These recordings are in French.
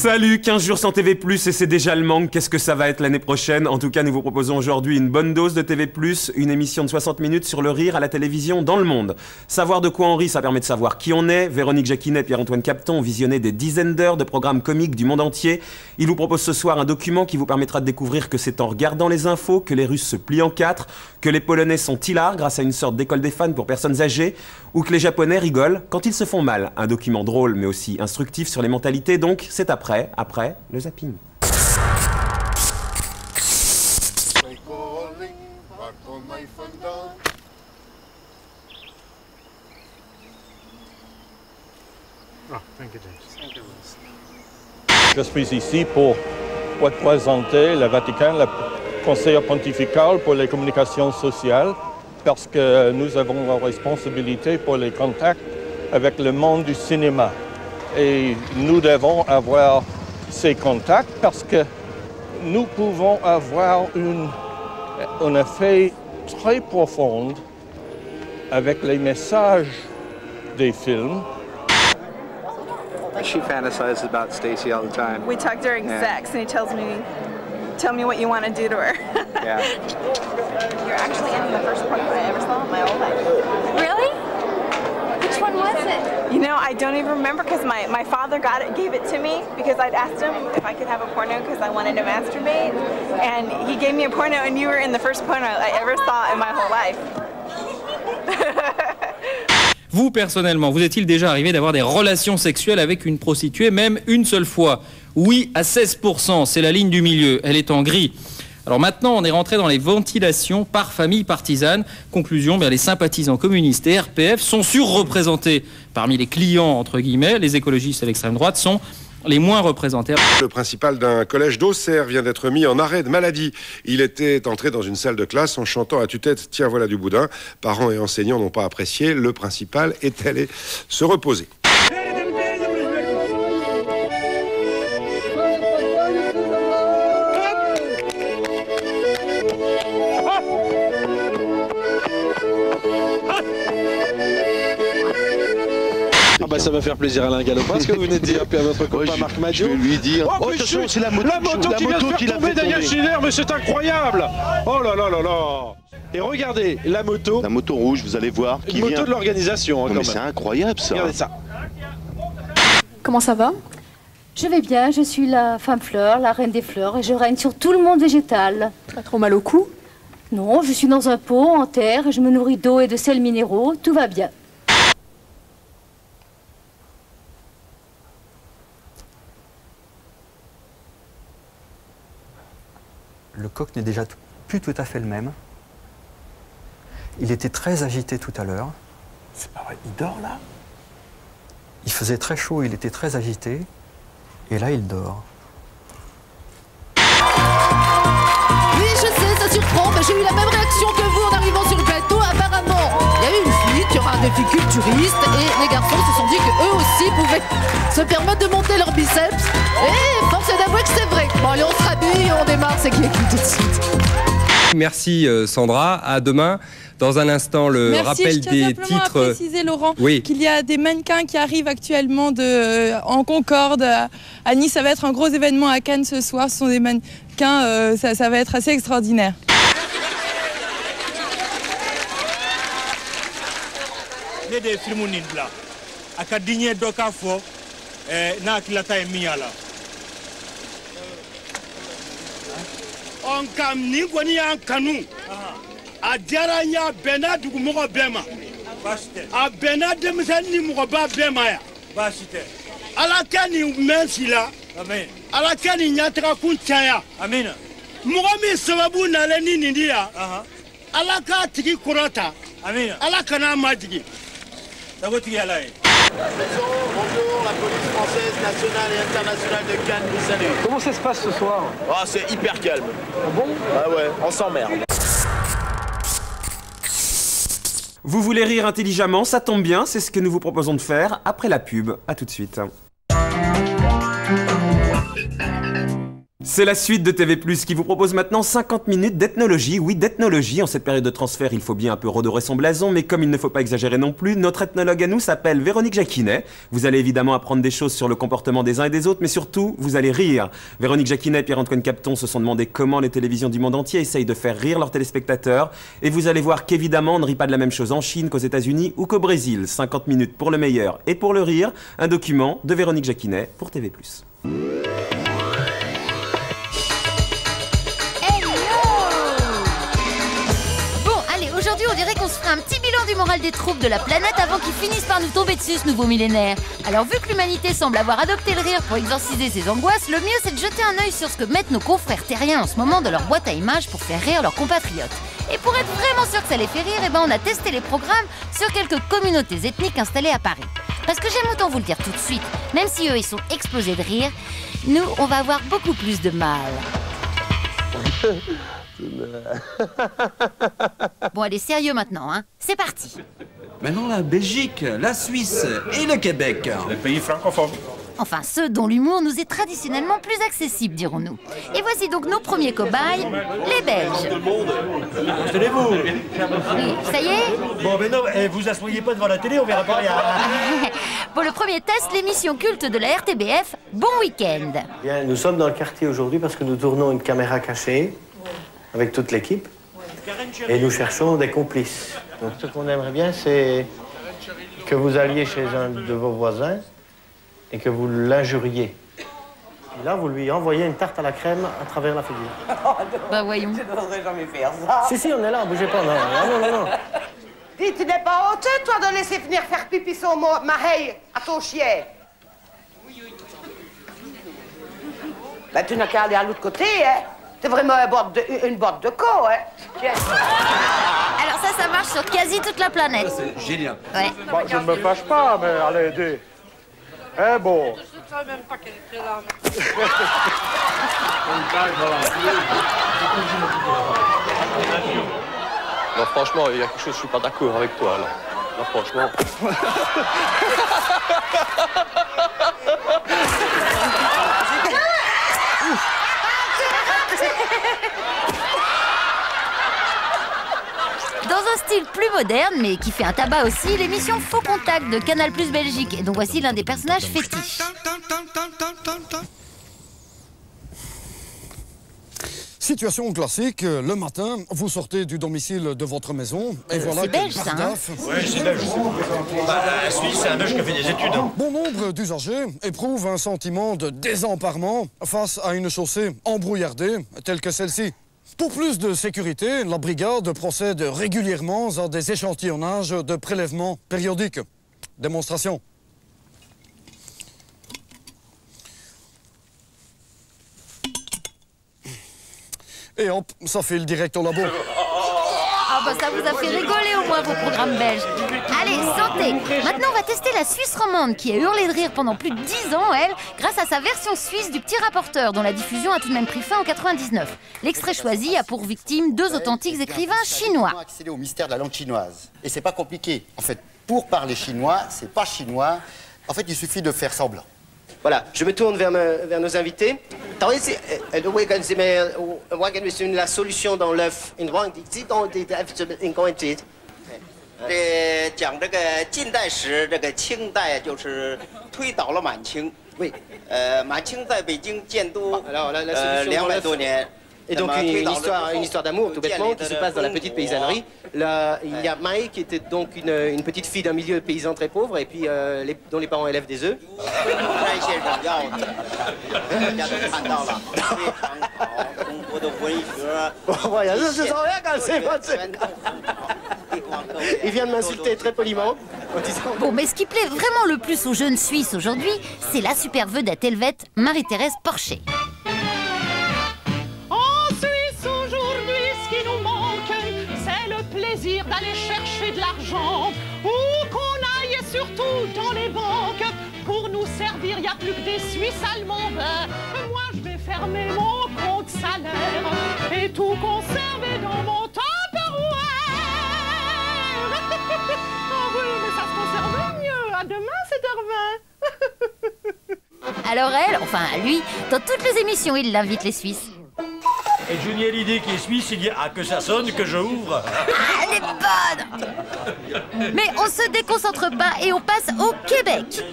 Salut, 15 jours sans TV+, et c'est déjà le manque. Qu'est-ce que ça va être l'année prochaine? En tout cas, nous vous proposons aujourd'hui une bonne dose de TV+, une émission de 60 minutes sur le rire à la télévision dans le monde. Savoir de quoi on rit, ça permet de savoir qui on est. Véronique Jacquinet, Pierre-Antoine Capton ont visionné des dizaines d'heures de programmes comiques du monde entier. Ils vous proposent ce soir un document qui vous permettra de découvrir que c'est en regardant les infos que les Russes se plient en quatre, que les Polonais sont hilars grâce à une sorte d'école des fans pour personnes âgées, ou que les Japonais rigolent quand ils se font mal. Un document drôle mais aussi instructif sur les mentalités, donc c'est après le zapping. Je suis ici pour représenter le Vatican, le conseiller pontifical pour les communications sociales, parce que nous avons la responsabilité pour les contacts avec le monde du cinéma. Et nous devons avoir ces contacts parce que nous pouvons avoir un effet très profond avec les messages des films. She fantasizes about Stacy all the time. We talk during sex and he tells me, tell me what you want to do to her. Yeah. You're actually in the first porn I ever saw in my whole life. Really? Which one was it? You know, I don't even remember because my father gave it to me because I'd asked him if I could have a porno because I wanted to masturbate. And he gave me a porno and you were in the first porno I ever saw in my whole life. Vous, personnellement, vous est-il déjà arrivé d'avoir des relations sexuelles avec une prostituée, même une seule fois? Oui, à 16%, c'est la ligne du milieu, elle est en gris. Alors maintenant, on est rentré dans les ventilations par famille partisane. Conclusion, les sympathisants communistes et RPF sont surreprésentés. Parmi les clients, entre guillemets, les écologistes à l'extrême droite sont les moins représentés. Le principal d'un collège d'Auxerre vient d'être mis en arrêt de maladie. Il était entré dans une salle de classe en chantant à tue-tête « Tiens, voilà du boudin ». Parents et enseignants n'ont pas apprécié. Le principal est allé se reposer. Ah bah ça va faire plaisir à Alain Galopin, ce que vous venez de dire, puis à votre copain Marc Maggio. Je vais lui dire. Oh, attention, c'est la moto qui vient de faire tomber Daniel Schneider, mais c'est incroyable. Oh là là là là. Et regardez, la moto rouge, vous allez voir. Une moto de l'organisation. Mais c'est incroyable ça. Regardez ça. Comment ça va? Je vais bien, je suis la femme fleur, la reine des fleurs, et je règne sur tout le monde végétal. Pas trop mal au cou? Non, je suis dans un pot, en terre, et je me nourris d'eau et de sels minéraux, tout va bien. Le coq n'est déjà plus tout à fait le même. Il était très agité tout à l'heure. C'est pas vrai, il dort là? Il faisait très chaud, il était très agité. Et là, il dort. Oui, je sais, ça surprend, mais j'ai eu la même réaction que vous en arrivant sur le plateau. Apparemment, il y a eu une fille qui aura un défi culturiste et les garçons se sont dit qu'eux aussi pouvaient se permettre de monter leurs biceps. Et force est d'avouer que c'est vrai. Bon, allez, on se rhabille et on démarre, c'est qui tout de suite. Merci Sandra, à demain. Dans un instant, le rappel des titres. Je tiens simplement à préciser, Laurent, qu'il y a des mannequins qui arrivent actuellement en Concorde à Nice. Ça va être un gros événement à Cannes ce soir. Ce sont des mannequins, ça va être assez extraordinaire. On kam ni kɔni y'an kanu a diyara n ye a bɛnna dugumɔgɔ bɛɛ ma a bɛnna denmisɛnnin ni mɔgɔba bɛɛ ma yan ala kɛ nin mɛn si la ala kɛ nin ɲɛtagakun caya mɔgɔ min sababu nalen ni nin di yan ala k'a tigi kɔrɔta ala kan'a majigin. Bonjour, la police française nationale et internationale de Cannes vous salue. Comment ça se passe ce soir? Ah, c'est hyper calme. Ah bon? Ah ouais, on s'emmerde. Vous voulez rire intelligemment, ça tombe bien, c'est ce que nous vous proposons de faire après la pub. À tout de suite. C'est la suite de TV+, qui vous propose maintenant 50 minutes d'ethnologie. Oui, d'ethnologie. En cette période de transfert, il faut bien un peu redorer son blason, mais comme il ne faut pas exagérer non plus, notre ethnologue à nous s'appelle Véronique Jacquinet. Vous allez évidemment apprendre des choses sur le comportement des uns et des autres, mais surtout, vous allez rire. Véronique Jacquinet et Pierre-Antoine Capton se sont demandé comment les télévisions du monde entier essayent de faire rire leurs téléspectateurs. Et vous allez voir qu'évidemment, on ne rit pas de la même chose en Chine qu'aux États-Unis ou qu'au Brésil. 50 minutes pour le meilleur et pour le rire. Un document de Véronique Jacquinet pour TV+. Aujourd'hui, on dirait qu'on se fera un petit bilan du moral des troupes de la planète avant qu'ils finissent par nous tomber dessus, ce nouveau millénaire. Alors, vu que l'humanité semble avoir adopté le rire pour exorciser ses angoisses, le mieux c'est de jeter un œil sur ce que mettent nos confrères terriens en ce moment dans leur boîte à images pour faire rire leurs compatriotes. Et pour être vraiment sûr que ça les fait rire, on a testé les programmes sur quelques communautés ethniques installées à Paris. Parce que j'aime autant vous le dire tout de suite, même si eux ils sont explosés de rire, nous on va avoir beaucoup plus de mal. Bon, allez, sérieux maintenant, hein. C'est parti. Maintenant, la Belgique, la Suisse et le Québec. Les pays francophones. Enfin, ceux dont l'humour nous est traditionnellement plus accessible, dirons-nous. Et voici donc nos premiers cobayes, les Belges. Tenez-vous. Oui, ça y est. Bon, mais non, vous asseyez pas devant la télé, on verra pas rien. Pour le premier test, l'émission culte de la RTBF, Bon Week-end. Bien, nous sommes dans le quartier aujourd'hui parce que nous tournons une caméra cachée avec toute l'équipe et nous cherchons des complices. Donc ce qu'on aimerait bien, c'est que vous alliez chez un de vos voisins et que vous l'injuriez. Et là, vous lui envoyez une tarte à la crème à travers la figure. Bah voyons. Je n'oserais jamais faire ça. Si, on est là, bougez pas. Non. Dis, tu n'es pas honteux, toi, de laisser venir faire pipi son mareille à ton chien? Ben, tu n'as qu'à aller à l'autre côté, hein. C'est vraiment une botte de co, hein. Alors ça marche sur quasi toute la planète. C'est génial. Ouais. Bon, je ne me fâche pas, mais allez, aider. Eh bon. Je ne savais même pas qu'elle était là. Non, franchement, il y a quelque chose, je suis pas d'accord avec toi, là. Non, franchement. Dans un style plus moderne, mais qui fait un tabac aussi, l'émission Faux Contact de Canal+ Belgique. Et donc voici l'un des personnages fétiches. Situation classique, le matin, vous sortez du domicile de votre maison et voilà c'est belge, ça, hein? Oui, c'est belge. La Suisse, c'est un belge qui a fait des études. Bon nombre d'usagers éprouvent un sentiment de désemparement face à une chaussée embrouillardée telle que celle-ci. Pour plus de sécurité, la brigade procède régulièrement à des échantillonnages de prélèvements périodiques. Démonstration. Et hop, ça file direct au labo. Ah bah ça vous a fait rigoler au moins vos programmes belges. Allez, santé. Maintenant on va tester la Suisse romande qui a hurlé de rire pendant plus de 10 ans, elle, grâce à sa version suisse du Petit Rapporteur, dont la diffusion a tout de même pris fin en 99. L'extrait choisi a pour victime deux authentiques écrivains chinois. Accéder au mystère de la langue chinoise. Et c'est pas compliqué. En fait, pour parler chinois, c'est pas chinois. En fait, il suffit de faire semblant. Voilà, je me tourne vers nos invités. La solution dans l'œuf. Oui. Alors, la solution dans l'œuf. Et donc une histoire d'amour tout bêtement qui se passe dans la petite paysannerie. Là, il y a Maï qui était donc une petite fille d'un milieu paysan très pauvre et puis dont les parents élèvent des œufs. Il vient de m'insulter très poliment. Bon, mais ce qui plaît vraiment le plus aux jeunes Suisses aujourd'hui, c'est la super vedette helvète Marie-Thérèse Porcher. D'aller chercher de l'argent, où qu'on aille et surtout dans les banques. Pour nous servir, il n'y a plus que des Suisses allemands. Moi, je vais fermer mon compte salaire et tout conserver dans mon Tupperware. Ah oui, mais ça se conserve mieux. À demain, 7h20. Alors elle, enfin lui, dans toutes les émissions, il invite les Suisses. Et Johnny Hallyday qui est suisse, il dit « Ah, que ça sonne, que je ouvre !» Ah, elle est bonne. Mais on se déconcentre pas et on passe au Québec.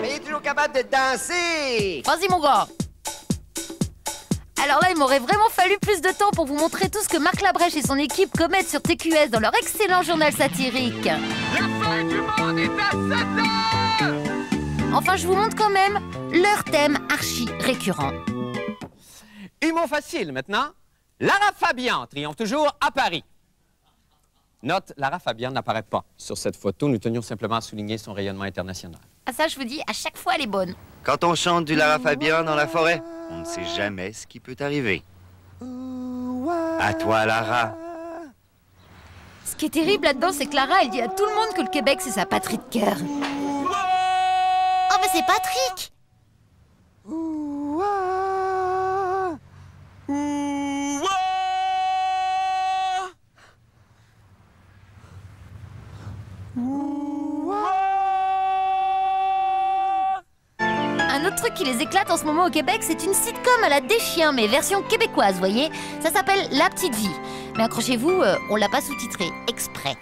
Mais il est toujours capable de danser. Vas-y mon gars. Alors là, il m'aurait vraiment fallu plus de temps pour vous montrer tout ce que Marc Labrèche et son équipe commettent sur TQS dans leur excellent journal satirique. La fin du monde est à 7 heures. Enfin, je vous montre quand même leur thème archi récurrent. Humour facile maintenant. Lara Fabian triomphe toujours à Paris. Note, Lara Fabian n'apparaît pas sur cette photo. Nous tenions simplement à souligner son rayonnement international. Ah ça, je vous dis, à chaque fois, elle est bonne. Quand on chante du Lara Fabian dans la forêt, on ne sait jamais ce qui peut arriver. À toi, Lara. Ce qui est terrible là-dedans, c'est que Lara, elle dit à tout le monde que le Québec, c'est sa patrie de cœur. Oh, mais c'est Patrick! Un autre truc qui les éclate en ce moment au Québec, c'est une sitcom à la Deschiens, mais version québécoise, voyez. Ça s'appelle La Petite Vie. Mais accrochez-vous, on l'a pas sous-titré, exprès.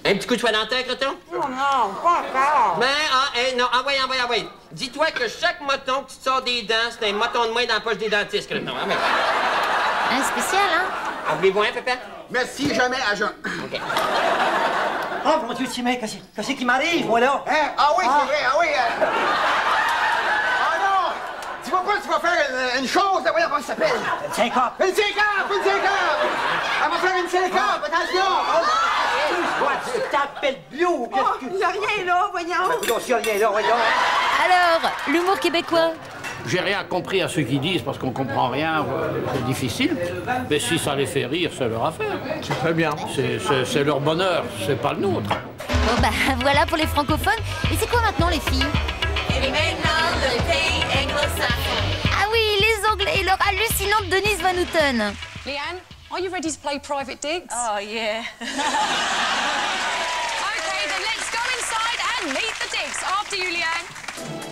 Un petit coup de soie dans la tête, Creton? Oh non, pas encore. Mais, non, envoyez. Dis-toi que chaque moton que tu te sors des dents, c'est un moton de moins dans la poche des dentistes, Creton. Un spécial, hein? En voulez-vous un, Pépé? Merci, jamais à jeun. OK. Oh, mon Dieu, Timé, qu'est-ce qui m'arrive, moi, là? Hein? Ah oui, c'est vrai, ah oui. Ah non! Tu vois pas, tu vas faire une chose, voyons comment ça s'appelle. Une syncope. Une syncope! Elle va faire une syncope, attention! Quoi, tu t'appelles Bio? Il y a rien là, voyons. Non, s'il y a rien là, voyons. Alors, l'humour québécois? J'ai rien compris à ce qu'ils disent parce qu'on comprend rien, c'est difficile. Mais si ça les fait rire, c'est leur affaire. C'est très bien. C'est leur bonheur, c'est pas le nôtre. Bon bah voilà pour les francophones. Et c'est quoi maintenant les filles? Et maintenant le pays anglo-saxon. Ah oui, les Anglais et leur hallucinante Denise Van Houten. Leanne, are you ready to play Private Digs? Oh yeah. Okay, then let's go inside and meet the digs. After you, Leanne.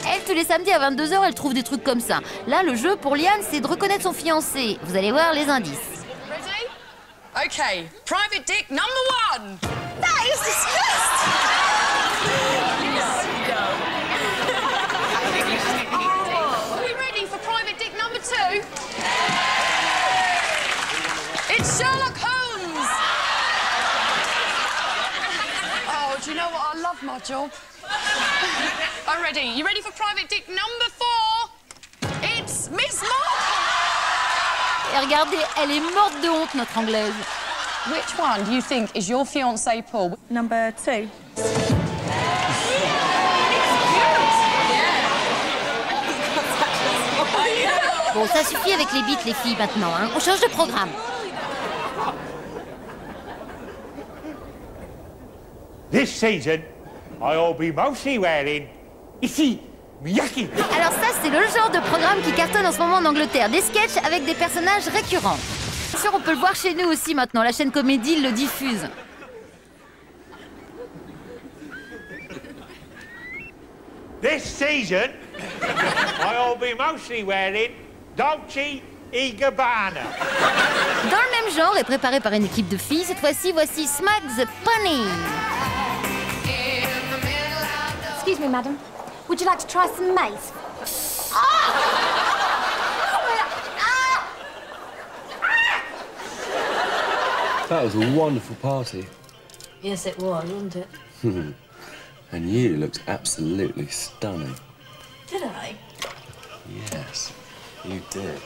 Elle, tous les samedis à 22h, elle trouve des trucs comme ça. Là, le jeu pour Liane, c'est de reconnaître son fiancé. Vous allez voir les indices. Ready? Okay, Private Dick number 1. That is disgusting. Are we ready for Private Dick number 2? It's Sherlock Holmes. Oh, do you know what? I love my job. I'm ready. You ready for Private Dick number 4? It's Miss Marple. Et regardez, elle est morte de honte, notre Anglaise. Which one do you think is your fiancé, Paul? Number 2. Bon, ça suffit avec les beats, les filles, maintenant, hein. On change de programme. This season, I'll be mostly wearing ici, Miyaki. Alors ça, c'est le genre de programme qui cartonne en ce moment en Angleterre. Des sketchs avec des personnages récurrents. Bien sûr, on peut le voir chez nous aussi maintenant. La chaîne Comédie le diffuse. This season, I'll be mostly wearing Dolce & Gabbana. Dans le même genre et préparé par une équipe de filles, cette fois-ci, voici Smack the Pony. Excuse me, madam. Would you like to try some mace? That was a wonderful party. Yes, it was, wasn't it? And you looked absolutely stunning. Did I? Yes, you did.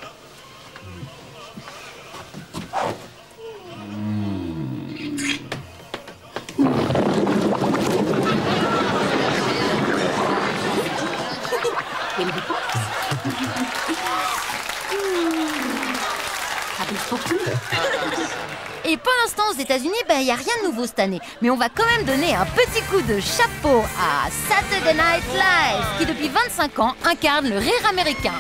Et pour l'instant, aux États-Unis, il n'y a rien de nouveau cette année. Mais on va quand même donner un petit coup de chapeau à Saturday Night Live, qui depuis 25 ans incarne le rire américain.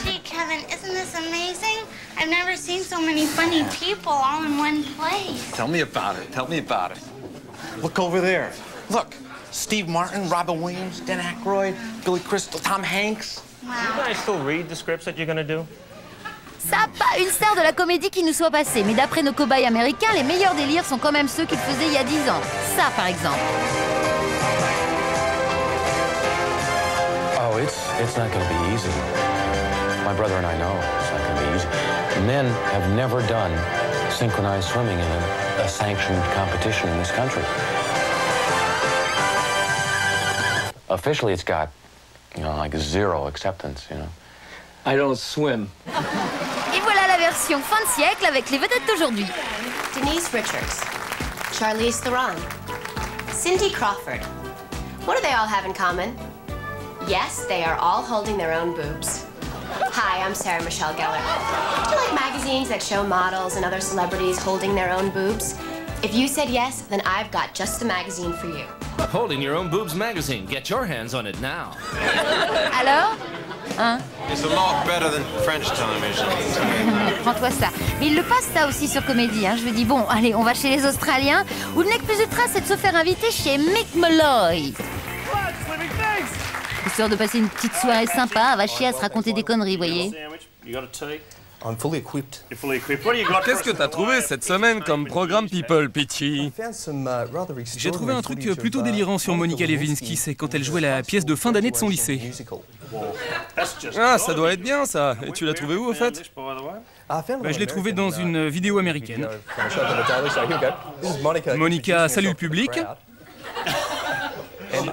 Gee, Kevin, isn't this amazing? I've never seen so many funny people all in one place. Tell me about it. Tell me about it. Look over there. Look. Steve Martin, Robin Williams, Dan Aykroyd, Billy Crystal, Tom Hanks. Wow. You guys still read the scripts that you're gonna do? Ça, pas une star de la comédie qui nous soit passée, mais d'après nos cobayes américains, les meilleurs délires sont quand même ceux qu'ils faisaient il y a 10 ans. Ça, par exemple. Oh, it's not gonna be easy. My brother and I know it's not gonna be easy. Men have never done synchronized swimming in a sanctioned competition in this country. Officially, it's got, like 0 acceptance, I don't swim. Et voilà la version fin de siècle avec les vedettes d'aujourd'hui. Denise Richards, Charlize Theron, Cindy Crawford. What do they all have in common? Yes, they are all holding their own boobs. Hi, I'm Sarah Michelle Gellar. Do you like magazines that show models and other celebrities holding their own boobs? If you said yes, then I've got just the magazine for you. Holding Your Own Boobs magazine. Get your hands on it now. Alors? Hein? It's a lot better than French television. Prends-toi ça. Mais il le passe ça aussi sur Comédie. Je me dis, bon, allez, on va chez les Australiens, où le nec plus ultra, c'est de se faire inviter chez Mick Molloy. Histoire de passer une petite soirée sympa, à vacher à se raconter des conneries, voyez. I'm fully equipped. You're fully equipped. What do you got? Qu'est-ce que t'as trouvé cette semaine comme programme People, Pitchy? J'ai trouvé un truc plutôt délirant sur Monica Lewinsky, c'est quand elle jouait la pièce de fin d'année de son lycée. Ah, ça doit être bien ça. Et tu l'as trouvé où au fait? Je l'ai trouvé dans une vidéo américaine. Monica salue le public.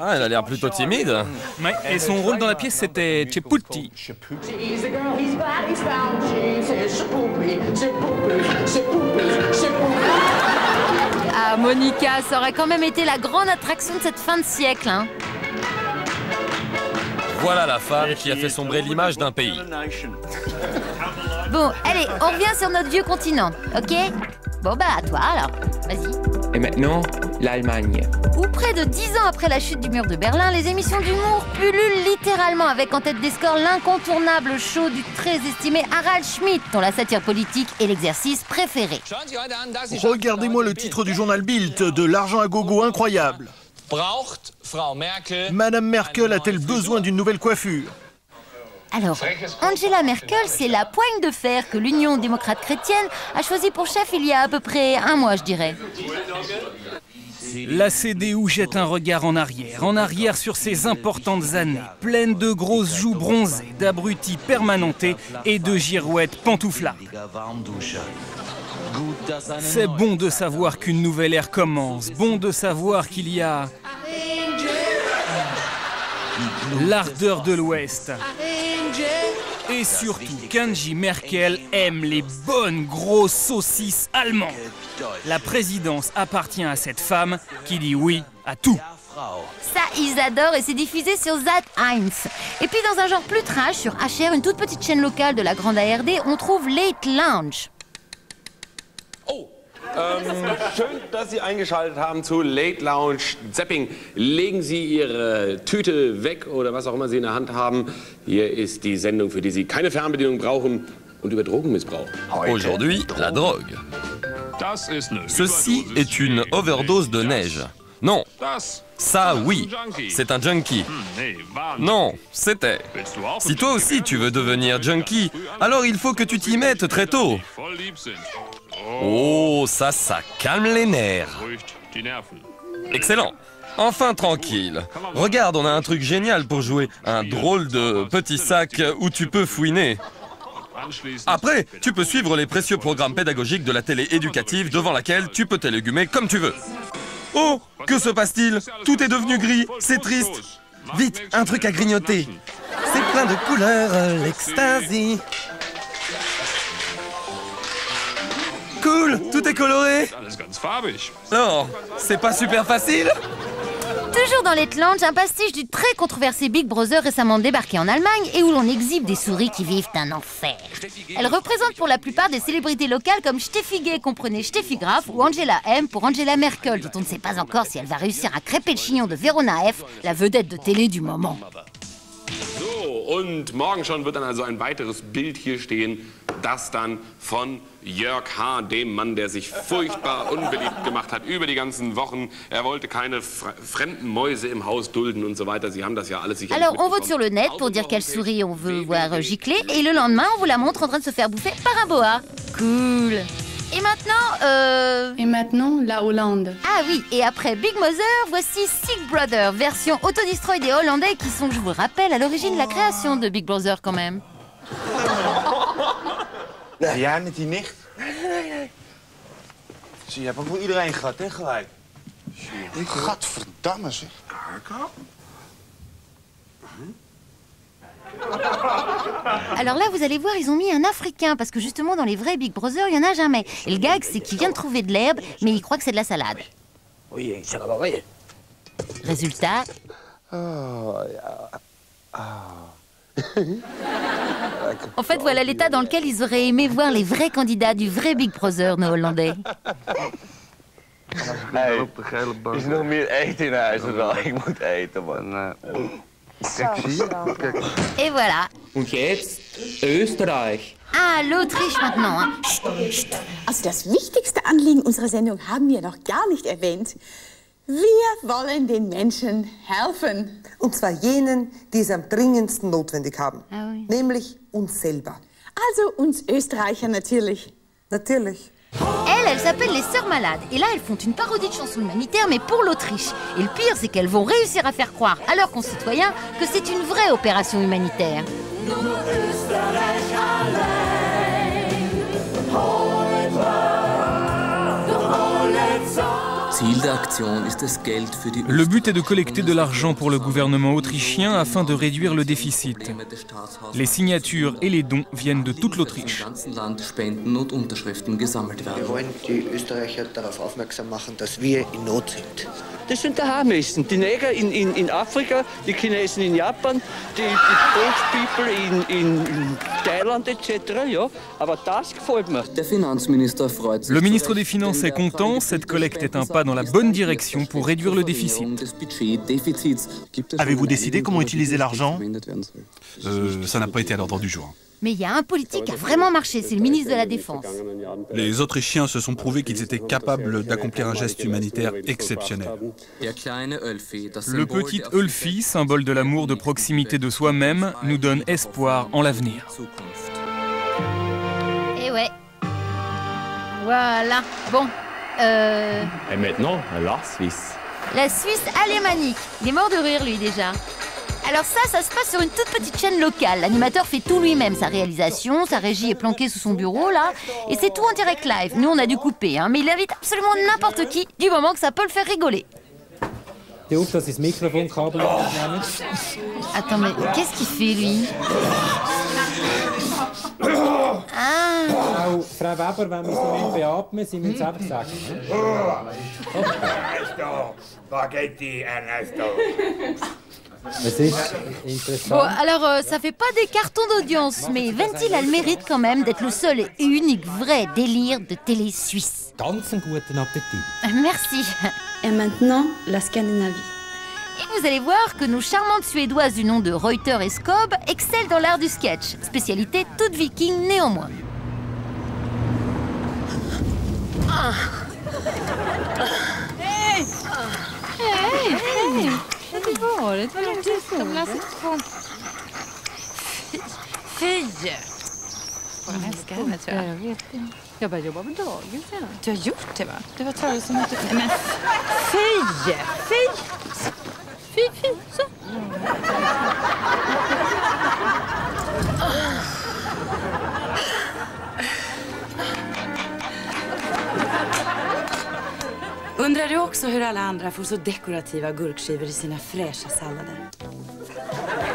Ah, elle a l'air plutôt timide. Ouais, et son rôle dans la pièce, c'était Cheputi. Ah, Monica, ça aurait quand même été la grande attraction de cette fin de siècle, hein. Voilà la femme qui a fait sombrer l'image d'un pays. Bon, allez, on revient sur notre vieux continent, ok? Bon bah, à toi alors, vas-y. Et maintenant, l'Allemagne. Où près de 10 ans après la chute du mur de Berlin, les émissions d'humour pullulent littéralement avec en tête des scores l'incontournable show du très estimé Harald Schmidt, dont la satire politique est l'exercice préféré. Regardez-moi le titre du journal Bild, de l'argent à gogo incroyable. Madame Merkel a-t-elle besoin d'une nouvelle coiffure? Alors, Angela Merkel, c'est la poigne de fer que l'Union démocrate chrétienne a choisie pour chef il y a à peu près un mois, je dirais. La CDU jette un regard en arrière sur ses importantes années, pleines de grosses joues bronzées, d'abrutis permanentés et de girouettes pantouflardes. C'est bon de savoir qu'une nouvelle ère commence, bon de savoir qu'il y a l'ardeur de l'Ouest. Et surtout, qu'Angie Merkel aime les bonnes grosses saucisses allemandes. La présidence appartient à cette femme qui dit oui à tout. Ça, ils adorent et c'est diffusé sur Sat.1. Et puis dans un genre plus trash, sur HR, une toute petite chaîne locale de la grande ARD, on trouve Late Lounge. Schön, dass Sie eingeschaltet haben zu Late Lounge Zapping. Legen Sie Ihre Tüte weg oder was auch immer Sie in der Hand haben. Hier ist die Sendung, für die Sie keine Fernbedienung brauchen und über Drogenmissbrauch. Aujourd'hui, la drogue. Ceci est une overdose de neige. Non. Ça, oui, c'est un junkie. Non, c'était. Si toi aussi tu veux devenir junkie, alors il faut que tu t'y mettes très tôt. Oh, ça calme les nerfs. Excellent. Enfin tranquille. Regarde, on a un truc génial pour jouer. Un drôle de petit sac où tu peux fouiner. Après, tu peux suivre les précieux programmes pédagogiques de la télé éducative devant laquelle tu peux télégumer comme tu veux. Oh, que se passe-t-il? Tout est devenu gris, c'est triste. Vite, un truc à grignoter. C'est plein de couleurs, l'ecstasy. Cool, tout est coloré. Alors, c'est pas super facile? Toujours dans Late Lounge, un pastiche du très controversé Big Brother récemment débarqué en Allemagne et où l'on exhibe des souris qui vivent un enfer. Elles représentent pour la plupart des célébrités locales comme Steffi G, comprenez Steffi Graf, ou Angela M pour Angela Merkel, dont on ne sait pas encore si elle va réussir à crêper le chignon de Verona F, la vedette de télé du moment. So, und morgen schon wird dann also ein weiteres Bild hier stehen. das dann von Jörg H., dem Mann, der sich furchtbar unbeliebt gemacht hat über die ganzen Wochen. Er wollte keine fremden Mäuse im Haus dulden und so weiter. Sie haben das ja alles sicherlich Alors, on vote sur le net pour dire quelle souris on veut voir gicler, et le lendemain, on vous la montre en train de se faire bouffer par un boa. Cool. Et maintenant, Et maintenant, la Hollande. Ah oui, et après Big Mother, voici Sick Brother, version autodestroy des Hollandais qui sont, je vous le rappelle, à l'origine de la création de Big Brother quand même. Nee, jij met die nicht? Nee. Zie, je hebt ook wel iedereen gehad, hè, gelijk. Gadverdamme, zeg. Alors là, vous allez voir, ils ont mis un Africain, parce que justement, dans les vrais Big Brother, il n'y en a jamais. Et le gag, c'est qu'il vient de trouver de l'herbe, mais il croit que c'est de la salade. Oui, ça va vrai. Résultat... En fait, voilà l'état dans lequel ils auraient aimé voir les vrais candidats du vrai Big Brother, nos Hollandais. Hey, is er nog meer eten in huis of wel? Ik moet eten, man. Et voilà. Und jetzt Österreich. Ah, l'Autriche maintenant. Hein. Also das wichtigste Anliegen unserer Sendung haben wir noch gar nicht erwähnt. Wir wollen den Menschen helfen. Und zwar jenen, die es am dringendsten notwendig haben. Ah oui. Nämlich uns selber. Also uns Österreicher natürlich. Natürlich. Elles s'appellent les Sœurs Malades. Et là, elles font une parodie de chanson humanitaire, mais pour l'Autriche. Et le pire, c'est qu'elles vont réussir à faire croire à leurs concitoyens que c'est une vraie opération humanitaire. Le but est de collecter de l'argent pour le gouvernement autrichien afin de réduire le déficit. Les signatures et les dons viennent de toute l'Autriche. Wir wollen die Österreicher darauf aufmerksam machen, dass wir in Not sind. Das sind daheim essen. Die Neger in Afrika, die Chinesen in Japan, die Boat People in Thailand etc. Ja, aber das gefällt mir. Le ministre des Finances est content, cette collecte est un pas dans la bonne direction pour réduire le déficit. Avez-vous décidé comment utiliser l'argent? Ça n'a pas été à l'ordre du jour. Mais il y a un politique qui a vraiment marché, c'est le ministre de la Défense. Les Autrichiens se sont prouvés qu'ils étaient capables d'accomplir un geste humanitaire exceptionnel. Le petit Ulfi, symbole de l'amour de proximité de soi-même, nous donne espoir en l'avenir. Et ouais. Voilà. Bon. Et maintenant, la Suisse. La Suisse alémanique. Il est mort de rire, lui, déjà. Alors ça se passe sur une toute petite chaîne locale. L'animateur fait tout lui-même, sa réalisation, sa régie est planquée sous son bureau, là. Et c'est tout en direct live. Nous, on a dû couper, hein, mais il invite absolument n'importe qui, du moment que ça peut le faire rigoler. Attends, mais qu'est-ce qu'il fait, lui? Ah. Frau Weber, wenn wir Sie nicht beatmen, Sie müssen es einfach sagen. Spaghetti Ernesto. Bon, alors ça fait pas des cartons d'audience, mais Ventil a le mérite quand même d'être le seul et unique vrai délire de télé suisse. Ganz einen guten Appetit. Merci. Et maintenant, la Scandinavie. Et vous allez voir que nos charmantes Suédoises du nom de Reuter et Skob excellent dans l'art du sketch, spécialité toute viking néanmoins. Hey! Hey! Hey! Det var varit. Vad långt det så? Fy! Jag älskar henne, tror jag. Jag vet det. Jag började jobba på dagen sen. Du har gjort det, va? Det var Tara som hette... Men fy! Fy! Fy, fy, så. Undrar du också hur alla andra får så dekorativa gurkskivor i sina fräscha sallader?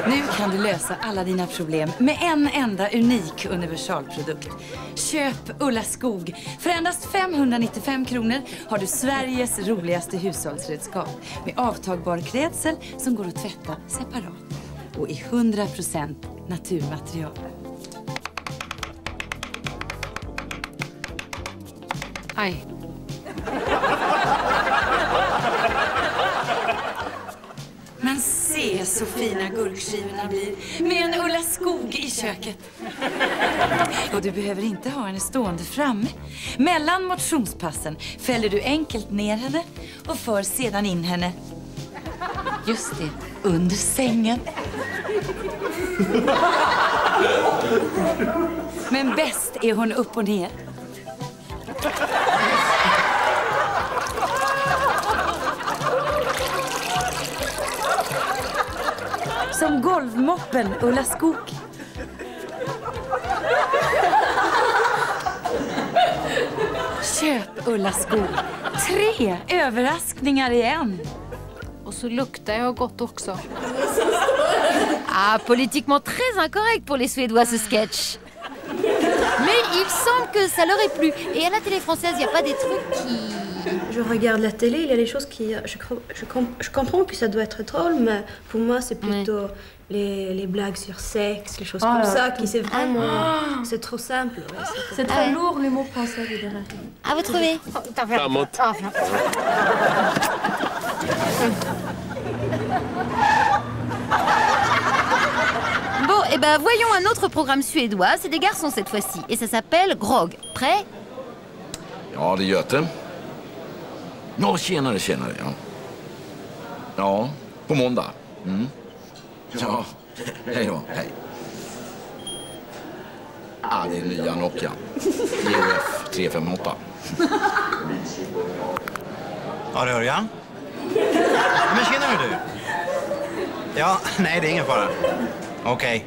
Nu kan du lösa alla dina problem med en enda unik universalprodukt. Köp Ulla Skog. För endast 595 kronor har du Sveriges roligaste hushållsredskap med avtagbar klädsel som går att tvätta separat och i 100% naturmaterial. Aj. Men se så fina gurkskivorna blir med en Ulla Skog i köket. Och du behöver inte ha henne stående framme. Mellan motionspassen fäller du enkelt ner henne och för sedan in henne. Just det, under sängen. Men bäst är hon upp och ner. Som golvmoppen Ulla Skog. Köp Ulla Skog. 3 överraskningar igen. Och så luktar jag gott också. Ah, politiquement très incorrect pour les Suédois ce sketch. Mais il semble que ça leur ait plu. Et à la télé française, il n'y a pas des trucs qui... Je regarde la télé, il y a des choses qui... Je comprends que ça doit être drôle, mais pour moi, c'est plutôt les blagues sur sexe, les choses comme ça, qui c'est vraiment... C'est trop simple. Ouais, c'est très lourd, l'humour français, je dirais. Ah, vous trouvez? Bon, et ben voyons un autre programme suédois. C'est des garçons cette fois-ci. Et ça s'appelle Grog. Prêt? Ja, det gör det. Ja, tjenare, ja. Ja, på måndag. Ja, hej då, hej. Ja, det är nya Nokia. EOF 358. Ja, det hör jag. Men tjena du. Ja, nej, det är ingen fara. Okej.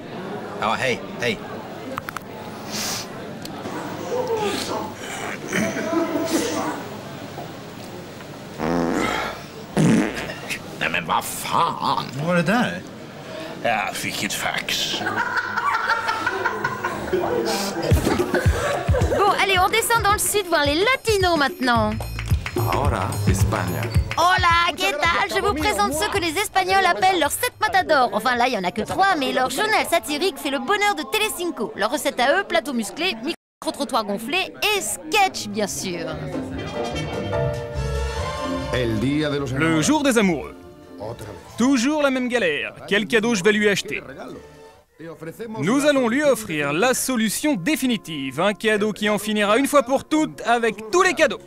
Ja, hej, hej. Nej, men vad fan? Vad var det där? Jag fick ett fax. Bon, allez, on descend dans le sud voir les latinos maintenant. Ahora, España. Hola, ¿qué tal? Je vous présente ceux que les Espagnols appellent leurs 7 matadors. Enfin, là, il n'y en a que 3, mais leur journal satirique fait le bonheur de Telecinco. Leur recette à eux, plateau musclé, micro-trottoir gonflé et sketch, bien sûr. Le jour des amoureux. Toujours la même galère. Quel cadeau je vais lui acheter? Nous allons lui offrir la solution définitive. Un cadeau qui en finira une fois pour toutes avec tous les cadeaux.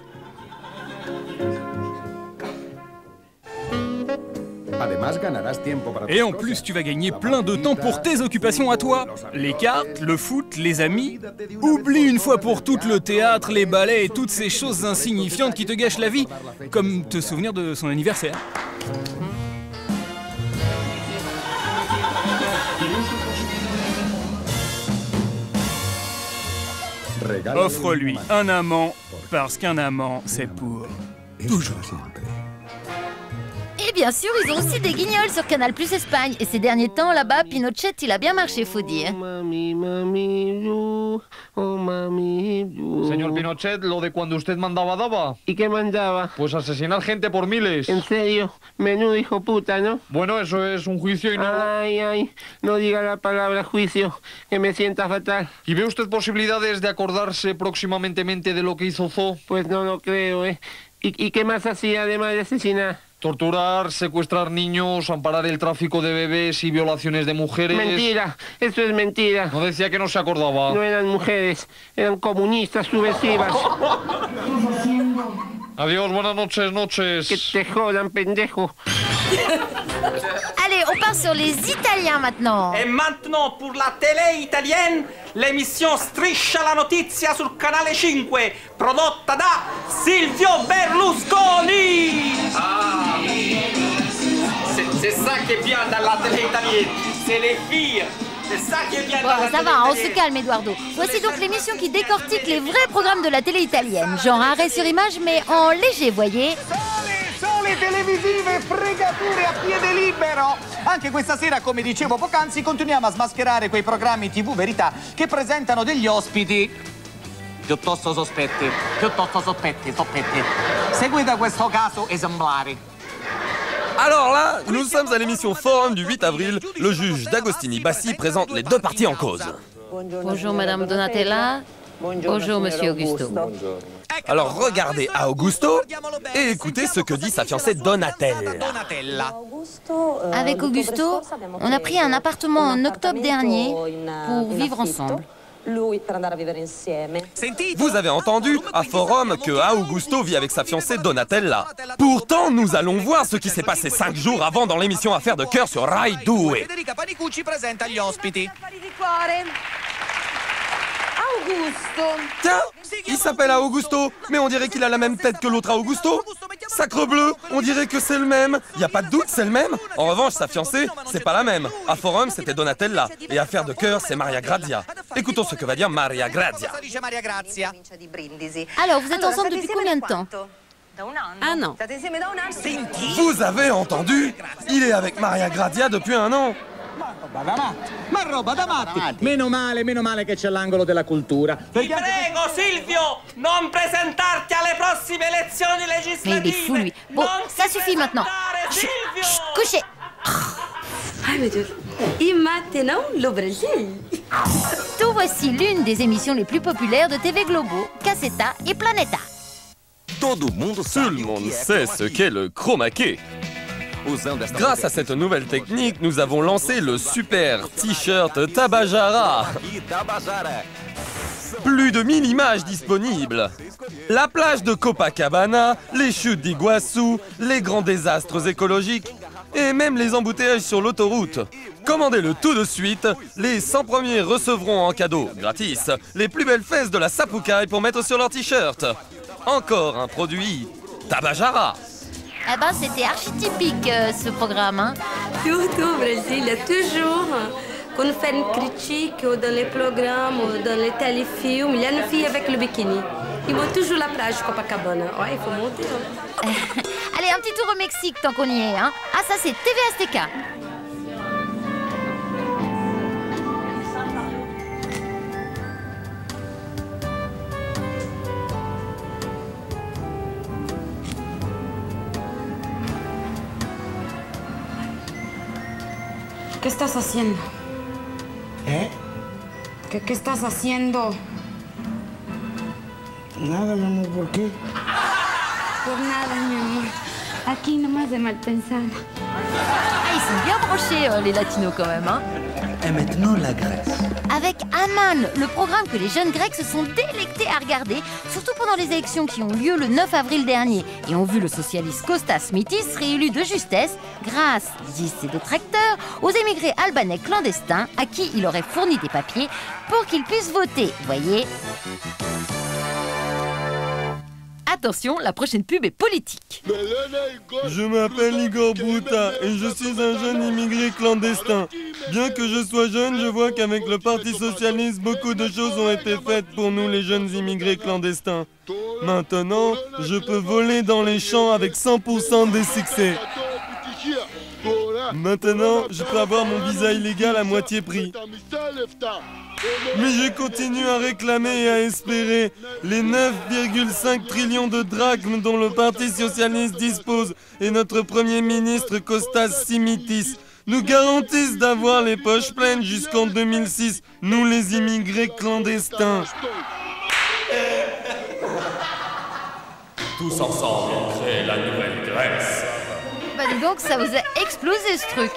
Et en plus, tu vas gagner plein de temps pour tes occupations à toi. Les cartes, le foot, les amis. Oublie une fois pour toutes le théâtre, les ballets et toutes ces choses insignifiantes qui te gâchent la vie, comme te souvenir de son anniversaire. Offre-lui un amant, parce qu'un amant, c'est pour toujours. Et bien sûr, ils ont aussi des guignols sur Canal Plus Espagne. Et ces derniers temps, là-bas, Pinochet, il a bien marché, faut dire. Señor Pinochet, lo de cuando usted mandaba daba. ¿Y qué mandaba? Pues asesinar gente por miles. ¿En serio? Menudo hijo puta, ¿no? Bueno, eso es un juicio y no... Ay, no diga la palabra juicio, que me sienta fatal. ¿Y ve usted posibilidades de acordarse próximamente de lo que hizo Zo? Pues no lo creo, ¿eh? ¿Y qué más hacía además de asesinar? Torturar, secuestrar niños, amparar el tráfico de bebés y violaciones de mujeres... Mentira, eso es mentira. No decía que no se acordaba. No eran mujeres, eran comunistas subversivas. Adiós, buenas noches. Que te jodan, pendejo. Allez, on part sur les Italiens maintenant. Et maintenant, pour la télé italienne, l'émission Striscia la notizia sul canale 5, prodotta da Silvio Berlusconi. Ah, c'est ça qui est bien dans la télé italienne, c'est les filles. C'est ça qui est bien dans la télé ça va, on italienne. se calme, Eduardo. Voici donc l'émission qui décortique les vrais programmes de la télé italienne. Genre arrêt sur image, mais en léger, voyez. Sole televisive, fregature a piede libero. Anche questa sera, come dicevo poc'anzi, continuiamo a smascherare quei programmi TV Verità che presentano degli ospiti piuttosto sospetti. Seguite questo caso esemplare. Alors là, nous sommes à l'émission Forum du 8 avril. Le juge D'Agostini Bassi présente les 2 parties en cause. Bonjour Madame Donatella. Bonjour Monsieur Augusto. Alors regardez Augusto et écoutez ce que dit sa fiancée Donatella. Avec Augusto, on a pris un appartement en octobre dernier pour vivre ensemble. Vous avez entendu à Forum que Augusto vit avec sa fiancée Donatella. Pourtant, nous allons voir ce qui s'est passé 5 jours avant dans l'émission Affaires de cœur sur Rai 2. Federica Panicucci presenta gli ospiti. Augusto. Tiens, il s'appelle Augusto, mais on dirait qu'il a la même tête que l'autre Augusto. Sacrebleu, on dirait que c'est le même. Y a pas de doute, c'est le même. En revanche, sa fiancée, c'est pas la même. À Forum, c'était Donatella. Et Affaires de cœur, c'est Maria Grazia. Écoutons ce que va dire Maria Grazia. Alors, vous êtes ensemble depuis combien de temps? Un an. Vous avez entendu? Il est avec Maria Grazia depuis 1 an. Ma roba da matti! Meno male che c'è l'angolo della cultura. Ti prego, Silvio, non presentarti alle prossime elezioni legislative. Mais il est fou, lui. Bon, ça suffit maintenant. Chut, couchez. Ai meu Deus. E maintenant, le Brésil. Tout voici l'une des émissions les plus populaires de TV Globo, Caseta et Planeta. Tout le monde sait ce qu'est le chroma key. Grâce à cette nouvelle technique, nous avons lancé le super t-shirt Tabajara. Plus de 1000 images disponibles. La plage de Copacabana, les chutes d'Iguassou, les grands désastres écologiques et même les embouteillages sur l'autoroute. Commandez-le tout de suite. Les 100 premiers recevront en cadeau, gratis, les plus belles fesses de la Sapucaï pour mettre sur leur t-shirt. Encore un produit Tabajara. Eh ben, c'était archétypique ce programme. Hein. Tout au Brésil, il y a toujours, quand on fait une critique ou dans les programmes ou dans les téléfilms, il y a une fille avec le bikini. Ils vont toujours la plage Copacabana. Ouais, il faut monter. Hein. Allez, un petit tour au Mexique tant qu'on y est. Hein. Ah, ça c'est TV Azteca. ¿Qué estás haciendo? ¿Qué estás haciendo? Nada, mi amor, ¿por qué? Por nada, mi amor. Aquí nomás de mal pensada. Ah, ils sont bien branchés, les latinos quand même. Hein. Et maintenant, la Grèce. Avec Aman, le programme que les jeunes Grecs se sont délectés à regarder, surtout pendant les élections qui ont lieu le 9 avril dernier, et ont vu le socialiste Kostas Smitis réélu de justesse grâce, disent ses détracteurs, aux émigrés albanais clandestins à qui il aurait fourni des papiers pour qu'ils puissent voter, voyez. Attention, la prochaine pub est politique. Je m'appelle Igor Bouta et je suis un jeune immigré clandestin. Bien que je sois jeune, je vois qu'avec le Parti Socialiste, beaucoup de choses ont été faites pour nous les jeunes immigrés clandestins. Maintenant, je peux voler dans les champs avec 100% des succès. Maintenant, je peux avoir mon visa illégal à moitié prix. Mais je continue à réclamer et à espérer les 9,5 trillions de drachmes dont le Parti Socialiste dispose et notre Premier ministre Kostas Simitis nous garantissent d'avoir les poches pleines jusqu'en 2006, nous les immigrés clandestins. Tous ensemble, on crée la nouvelle Grèce. Bah dis donc, ça vous a explosé ce truc,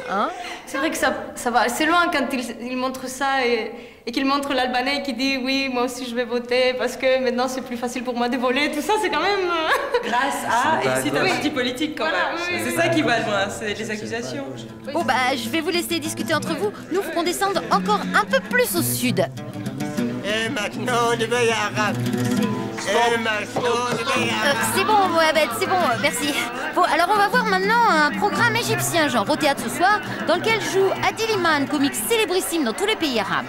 hein? C'est vrai que ça va assez loin quand il montre ça et qu'il montre l'Albanais qui dit oui, moi aussi je vais voter parce que maintenant c'est plus facile pour moi de voler. Tout ça, c'est quand même... Grâce à... Et c'est un parti politique quand même. Oui, c'est ça qui va loin, c'est les accusations. Bon bah, je vais vous laisser discuter entre vous. Nous, faut qu'on descende encore un peu plus au sud. Et maintenant, on devait y arabe. C'est bon, Mohamed, c'est bon, merci. Bon, alors on va voir maintenant un programme égyptien, genre au théâtre ce soir, dans lequel joue Adil Iman, comique célébrissime dans tous les pays arabes.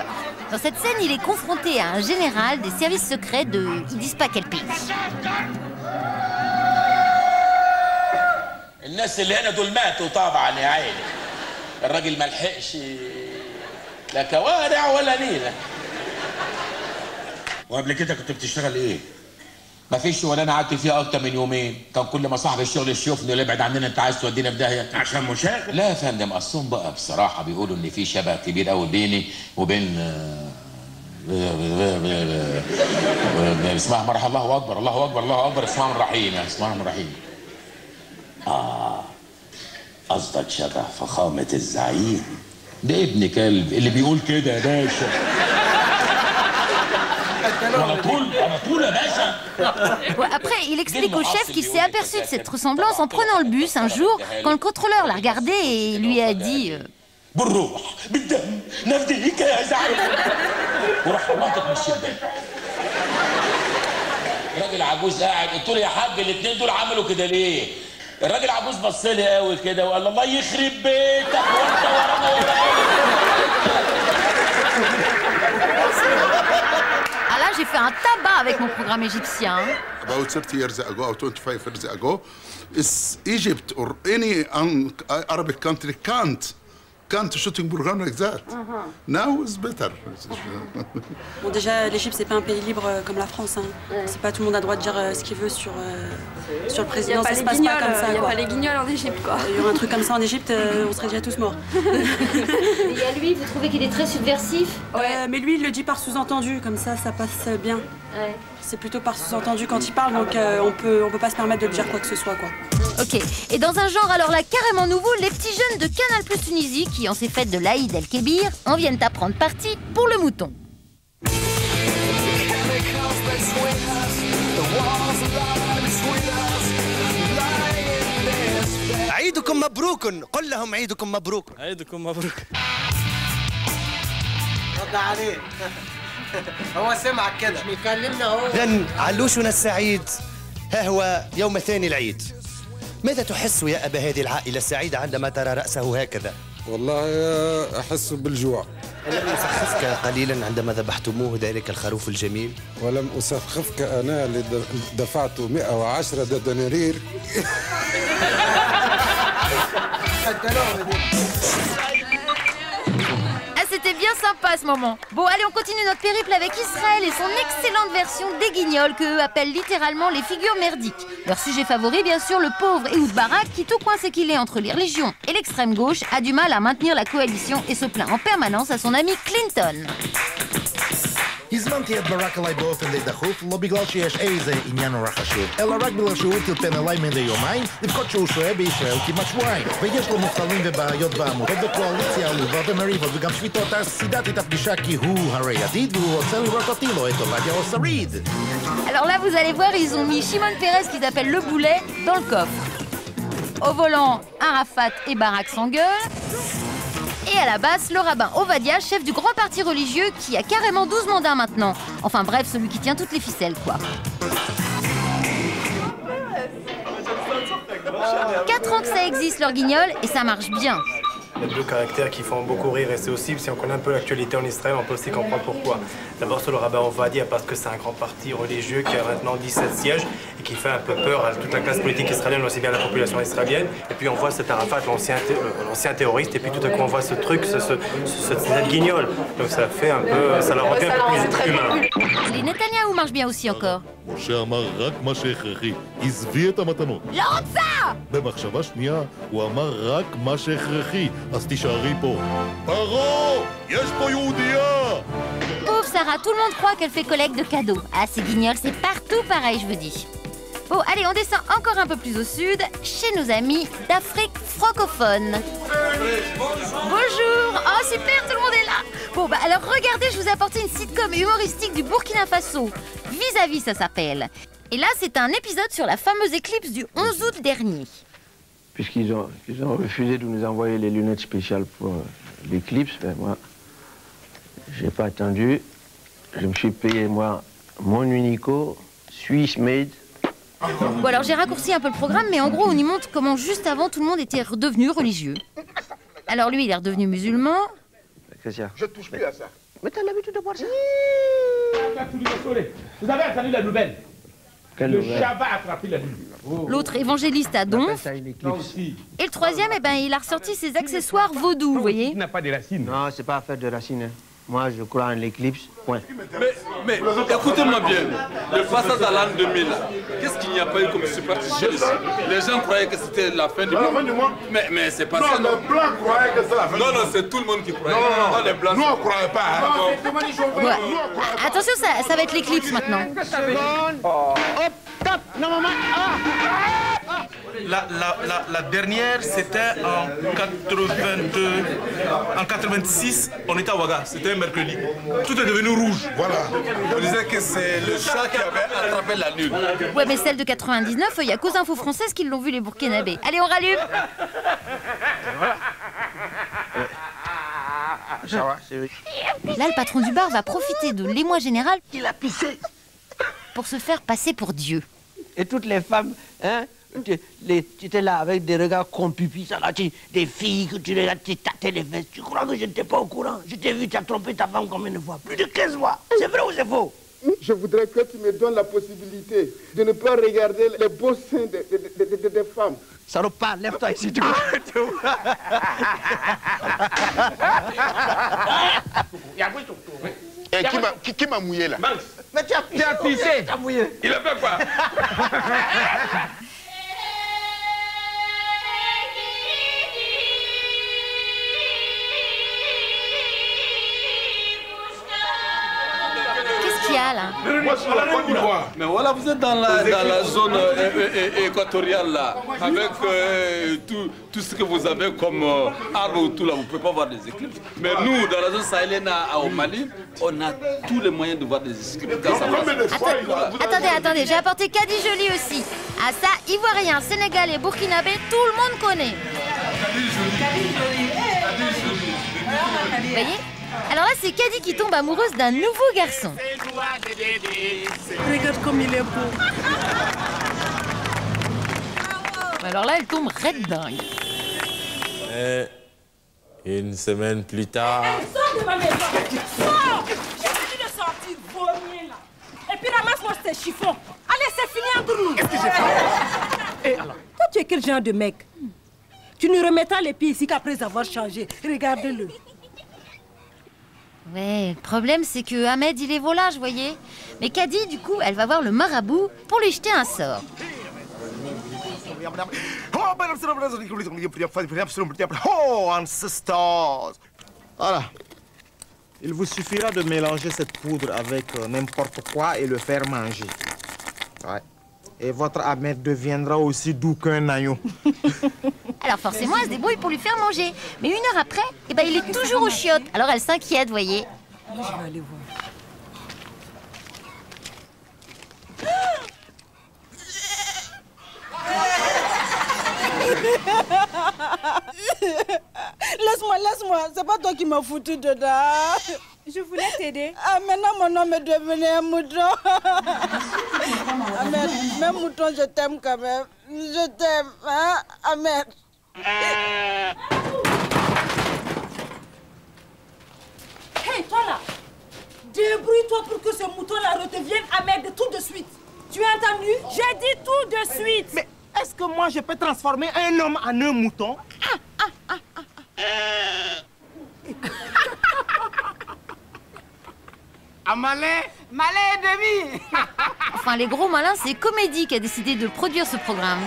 Dans cette scène, il est confronté à un général des services secrets de... ils disent pas quel pays. الناس اللي هنا دول ماتوا طبعا يا عيني. الراجل ما لحقش لا كوارع ولا نيله. وقبل كده كنت بتشتغل ايه؟ مفيش ولا انا قعدت فيها اكتر من يومين، كان كل ما صاحب الشغل يشوفني ولا يبعد عننا انت عايز تودينا في داهيه عشان مشاغل؟ لا يا فندم، اصلهم بقى بصراحه بيقولوا ان في شبه كبير قوي بيني وبين اسمها مرحبا الله اكبر الله اكبر الله اكبر اسمها الرحيم اسمها الرحيم. قصدك شبه فخامة الزعيم. ده ابن كلب اللي بيقول كده يا باشا. Après, il explique au chef qu'il s'est aperçu de cette ressemblance en prenant le bus un jour quand le contrôleur l'a regardé et lui a dit بالروح بالدم نفديك يا زعيم. وراح ناطط من الشباك. راجل عجوز قاعد قلت له يا حاج الاثنين دول عملوا كده ليه؟ الراجل عجوز بص لي قوي كده وقال الله يخرب بيتك وانت ورانا Ah là, j'ai fait un tabac avec mon programme égyptien. About 30 years ago or 25 years ago, is Egypt or any Arabic country can't shooting program like that. Now it's better. Bon, déjà, l'Égypte, c'est pas un pays libre comme la France. Hein. C'est pas tout le monde a le droit de dire ce qu'il veut sur le président. Ça se passe pas comme ça. Il n'y a pas les guignols en Égypte, quoi. Il y aurait un truc comme ça en Égypte, on serait déjà tous morts. Et à lui, vous trouvez qu'il est très subversif? Ouais, mais lui, il le dit par sous-entendu, comme ça passe bien. Ouais. C'est plutôt par sous-entendu quand il parle, donc on peut pas se permettre de dire quoi que ce soit, quoi. Ok, et dans un genre alors là carrément nouveau, les petits jeunes de Canal Plus Tunisie, qui en ces fêtes de l'Aïd el-Kébir, en viennent à prendre parti pour le mouton. عيدكم مبروك قل لهم عيدكم مبروك عيدكم مبروك رد عليه هو سمعك كده مش بيكلمنا اهو. إذن علوشنا السعيد ها هو يوم ثاني العيد. ماذا تحس يا أبا هذه العائلة السعيدة عندما ترى رأسه هكذا؟ والله أحس بالجوع. ألم يسخفك قليلا عندما ذبحتموه ذلك الخروف الجميل؟ ولم أسخفك أنا اللي دفعت 110 دنانير. C'était bien sympa ce moment. Bon, allez, on continue notre périple avec Israël et son excellente version des guignols, qu'eux appellent littéralement les figures merdiques. Leur sujet favori, bien sûr, le pauvre Ehud Barak, qui tout coincé qu'il est entre les religions et l'extrême gauche, a du mal à maintenir la coalition et se plaint en permanence à son ami Clinton. הזמנתי את ברק אליי באופן די דחוף, לא בגלל שיש איזה עניין נורא חשוב, אלא רק בגלל שהוא טלפן אליי מדי יומיים, לפחות שהוא שוהה בישראל כמעט שבועיים, ויש לו מובטלים ובעיות בעמותות וקואליציה עלובה ומריבות וגם שביתות, אז סידרתי את הפגישה כי הוא הרי ידיד והוא רוצה לראות אותי, לא את עובדיה או שריד. Alors là, vous allez voir, ils ont mis Shimon Peres, qui s'appelle le boulet, dans le coffre. Au volant, Arafat et Barak s'engueulent. Et à la basse, le rabbin Ovadia, chef du grand parti religieux qui a carrément 12 mandats maintenant. Enfin bref, celui qui tient toutes les ficelles, quoi. 4 ans que ça existe, leur guignol, et ça marche bien. Il y a deux caractères qui font beaucoup rire et c'est aussi, si on connaît un peu l'actualité en Israël, on peut aussi comprendre pourquoi. D'abord sur le rabbin Ovadia parce que c'est un grand parti religieux qui a maintenant 17 sièges et qui fait un peu peur à toute la classe politique israélienne, aussi bien à la population israélienne. Et puis on voit cet Arafat, l'ancien terroriste, et puis tout à coup on voit ce truc, cette guignol. Donc ça fait un peu, ça la rend un peu plus humain. Les Netanyahou marchent bien aussi encore. משה אמר רק מה שהכרחי, עזבי את המתנות. לא רוצה! במחשבה שנייה, הוא אמר רק מה שהכרחי, אז תישארי פה. פרעה! יש פה יהודייה! Pauvre Sarah, tout le monde croit qu'elle fait collecte de cadeaux. Ah, ces guignols, c'est partout pareil, je vous dis. Bon, allez, on descend encore un peu plus au sud, chez nos amis d'Afrique francophone. Bonjour! Oh, super, tout le monde est là! Bon, bah alors regardez, je vous ai apporté une sitcom humoristique du Burkina Faso. Vis-à-vis, ça s'appelle. Et là, c'est un épisode sur la fameuse éclipse du 11 août dernier. Puisqu'ils ont refusé de nous envoyer les lunettes spéciales pour l'éclipse, ben moi, j'ai pas attendu. Je me suis payé, moi, mon Unico, Swiss made. Bon, alors j'ai raccourci un peu le programme, mais en gros, on y montre comment juste avant, tout le monde était redevenu religieux. Alors lui, il est redevenu musulman. Qu'est-ce qu'il y a? Je ne touche plus à ça. Mais t'as l'habitude de boire ça? Vous avez entendu la nouvelle? Le chat va attraper la lune. L'autre évangéliste à Donf. Et le troisième, eh ben, il a ressorti ses accessoires vaudous, vous voyez. Qui n'a pas de racines. Non, c'est pas affaire de racines. Hein. Moi, je crois en l'éclipse, point. Mais écoutez-moi bien, le passage à l'an 2000, qu'est-ce qu'il n'y a pas eu comme superstition ici? Les gens croyaient que c'était la fin du monde. Mais c'est pas ça. Non, les Blancs croyaient que c'est la fin du monde. Non, c'est tout le monde qui croyait. Non, les Blancs. Nous, on ne croyait pas. Ouais. Attention, ça va être l'éclipse maintenant. Hop, top, non, maman. La dernière, c'était en 82. En 86, on était à Ouaga. C'était un mercredi. Tout est devenu rouge. Voilà. On disait que c'est le chat qui avait attrapé la lune. Ouais, mais celle de 99, il y a qu'aux infos françaises qui l'ont vu, les Burkinabés. Allez, on rallume. Là, le patron du bar va profiter de l'émoi général. Il a pissé. Pour se faire passer pour Dieu. Et toutes les femmes, hein, tu étais là avec des regards concupiscents, là, des filles que tu regardes, tu tâtais les fesses. Tu crois que je n'étais pas au courant? Je t'ai vu, tu as trompé ta femme combien de fois? Plus de 15 fois. C'est vrai ou c'est faux? Je voudrais que tu me donnes la possibilité de ne pas regarder les beaux seins des femmes. Salopard, lève-toi ici, tu vois. Qui m'a mouillé là? Mais tu as pissé. Tu as mouillé. Il a fait quoi? Qu'est-ce qu'il y a là? Mais voilà, vous êtes dans la zone équatoriale là, avec tout ce que vous avez comme arbre autour là, vous ne pouvez pas voir des éclipses. Mais nous, dans la zone sahélienne au Mali, on a tous les moyens de voir des éclipses. Attendez, j'ai apporté Kadi Jolie aussi. Ah ça, Ivoirien, Sénégalais, Burkinabé, tout le monde connaît. Vous voyez? Alors là, c'est Kadi qui tombe amoureuse d'un nouveau garçon. Regarde comme il est beau. Alors là, elle tombe raide dingue. Une semaine plus tard... Sors de ma maison. Sors. J'ai fini de sortir, vomir là. Et puis ramasse-moi ces chiffons. Allez, c'est fini entre nous. Qu'est-ce que j'ai fait? Et alors, toi, tu es quel genre de mec? Tu ne remettras les pieds ici qu'après avoir changé. Regarde-le. Ouais, le problème c'est que Ahmed il est volage, vous voyez. Mais Kadi, du coup, elle va voir le marabout pour lui jeter un sort. Oh, ancestors! Voilà. Il vous suffira de mélanger cette poudre avec n'importe quoi et le faire manger. Ouais. Et votre Ahmed deviendra aussi doux qu'un agneau. Alors forcément, elle se débrouille pour lui faire manger. Mais une heure après, eh ben, il est toujours aux chiottes. Alors elle s'inquiète, vous voyez. Je vais aller voir. Laisse-moi, c'est pas toi qui m'as foutu dedans. Je voulais t'aider. Ah, maintenant mon homme est devenu un mouton. Ahmed, même mouton, je t'aime quand même. Je t'aime, hein, Ahmed. Hey, toi là, débrouille-toi pour que ce mouton-là redevienne Ahmed tout de suite. Tu as entendu? J'ai dit tout de suite. Mais est-ce que moi je peux transformer un homme en un mouton? Un malin et demi. Enfin, les gros malins, c'est Comédie qui a décidé de produire ce programme.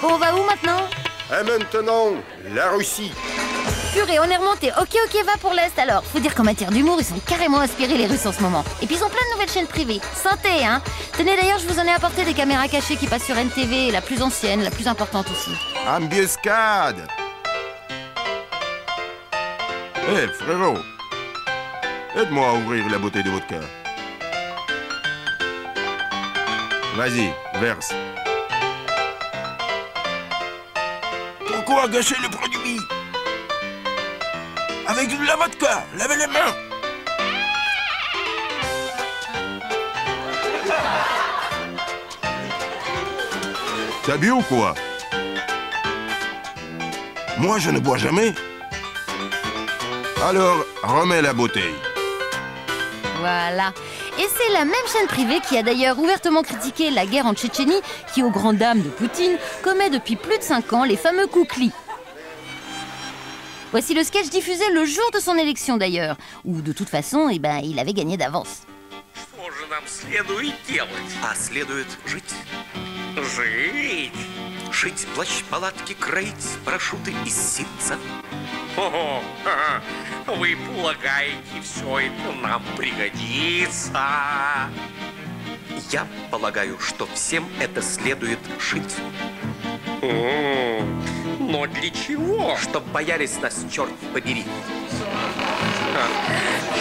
Bon, on va où maintenant? Et maintenant, la Russie. Purée, on est remonté. Ok, va pour l'Est alors. Faut dire qu'en matière d'humour, ils sont carrément inspirés les Russes en ce moment. Et puis ils ont plein de nouvelles chaînes privées. Santé, hein. Tenez d'ailleurs, je vous en ai apporté des caméras cachées qui passent sur NTV, la plus ancienne, la plus importante aussi. Embuscade. Hé, frérot. Aide-moi à ouvrir la bouteille de vodka. Vas-y, verse. Pourquoi gâcher le produit? Avec de la vodka, lavez les mains. T'as bu ou quoi? Moi, je ne bois jamais. Alors, remets la bouteille. Voilà. Et c'est la même chaîne privée qui a d'ailleurs ouvertement critiqué la guerre en Tchétchénie, qui, aux grandes dames de Poutine, commet depuis plus de 5 ans les fameux Koukli. Voici le sketch diffusé le jour de son élection d'ailleurs, où de toute façon, eh ben, il avait gagné d'avance. Что же нам следует делать? А следует жить. Жить? Шить плащ-палатки, кроить парашюты из ситца. Ого, вы полагаете, все это нам пригодится? Я полагаю, что всем это следует шить. Но для чего? Чтоб боялись нас, черт побери.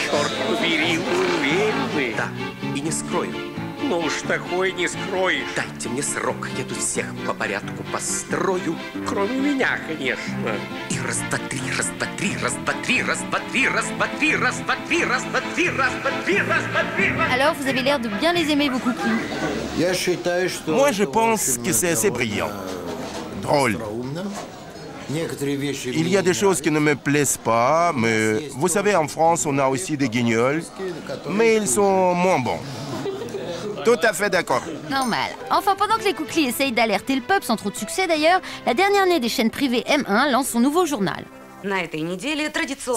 Черт побери, вы уверены? Да, и не скрою. Ну уж такое не скроешь. Дайте мне срок, я тут всех по порядку построю. Кроме меня, конечно. И раз, два, три, раз, два, три, раз, два, три, раз, два, три, раз, два, три, раз, два, три, раз, два, три, раз, два, три, раз, два, три. Alors, vous avez l'air de bien les aimer, vos cookies. Moi, je pense que c'est assez brillant. Drôle. Il y a des choses qui ne me plaisent pas, mais vous savez, en France, on a aussi des guignols, mais ils sont moins bons. Tout à fait d'accord. Normal. Enfin, pendant que les Koukhlis essayent d'alerter le peuple, sans trop de succès d'ailleurs, la dernière née des chaînes privées M1 lance son nouveau journal.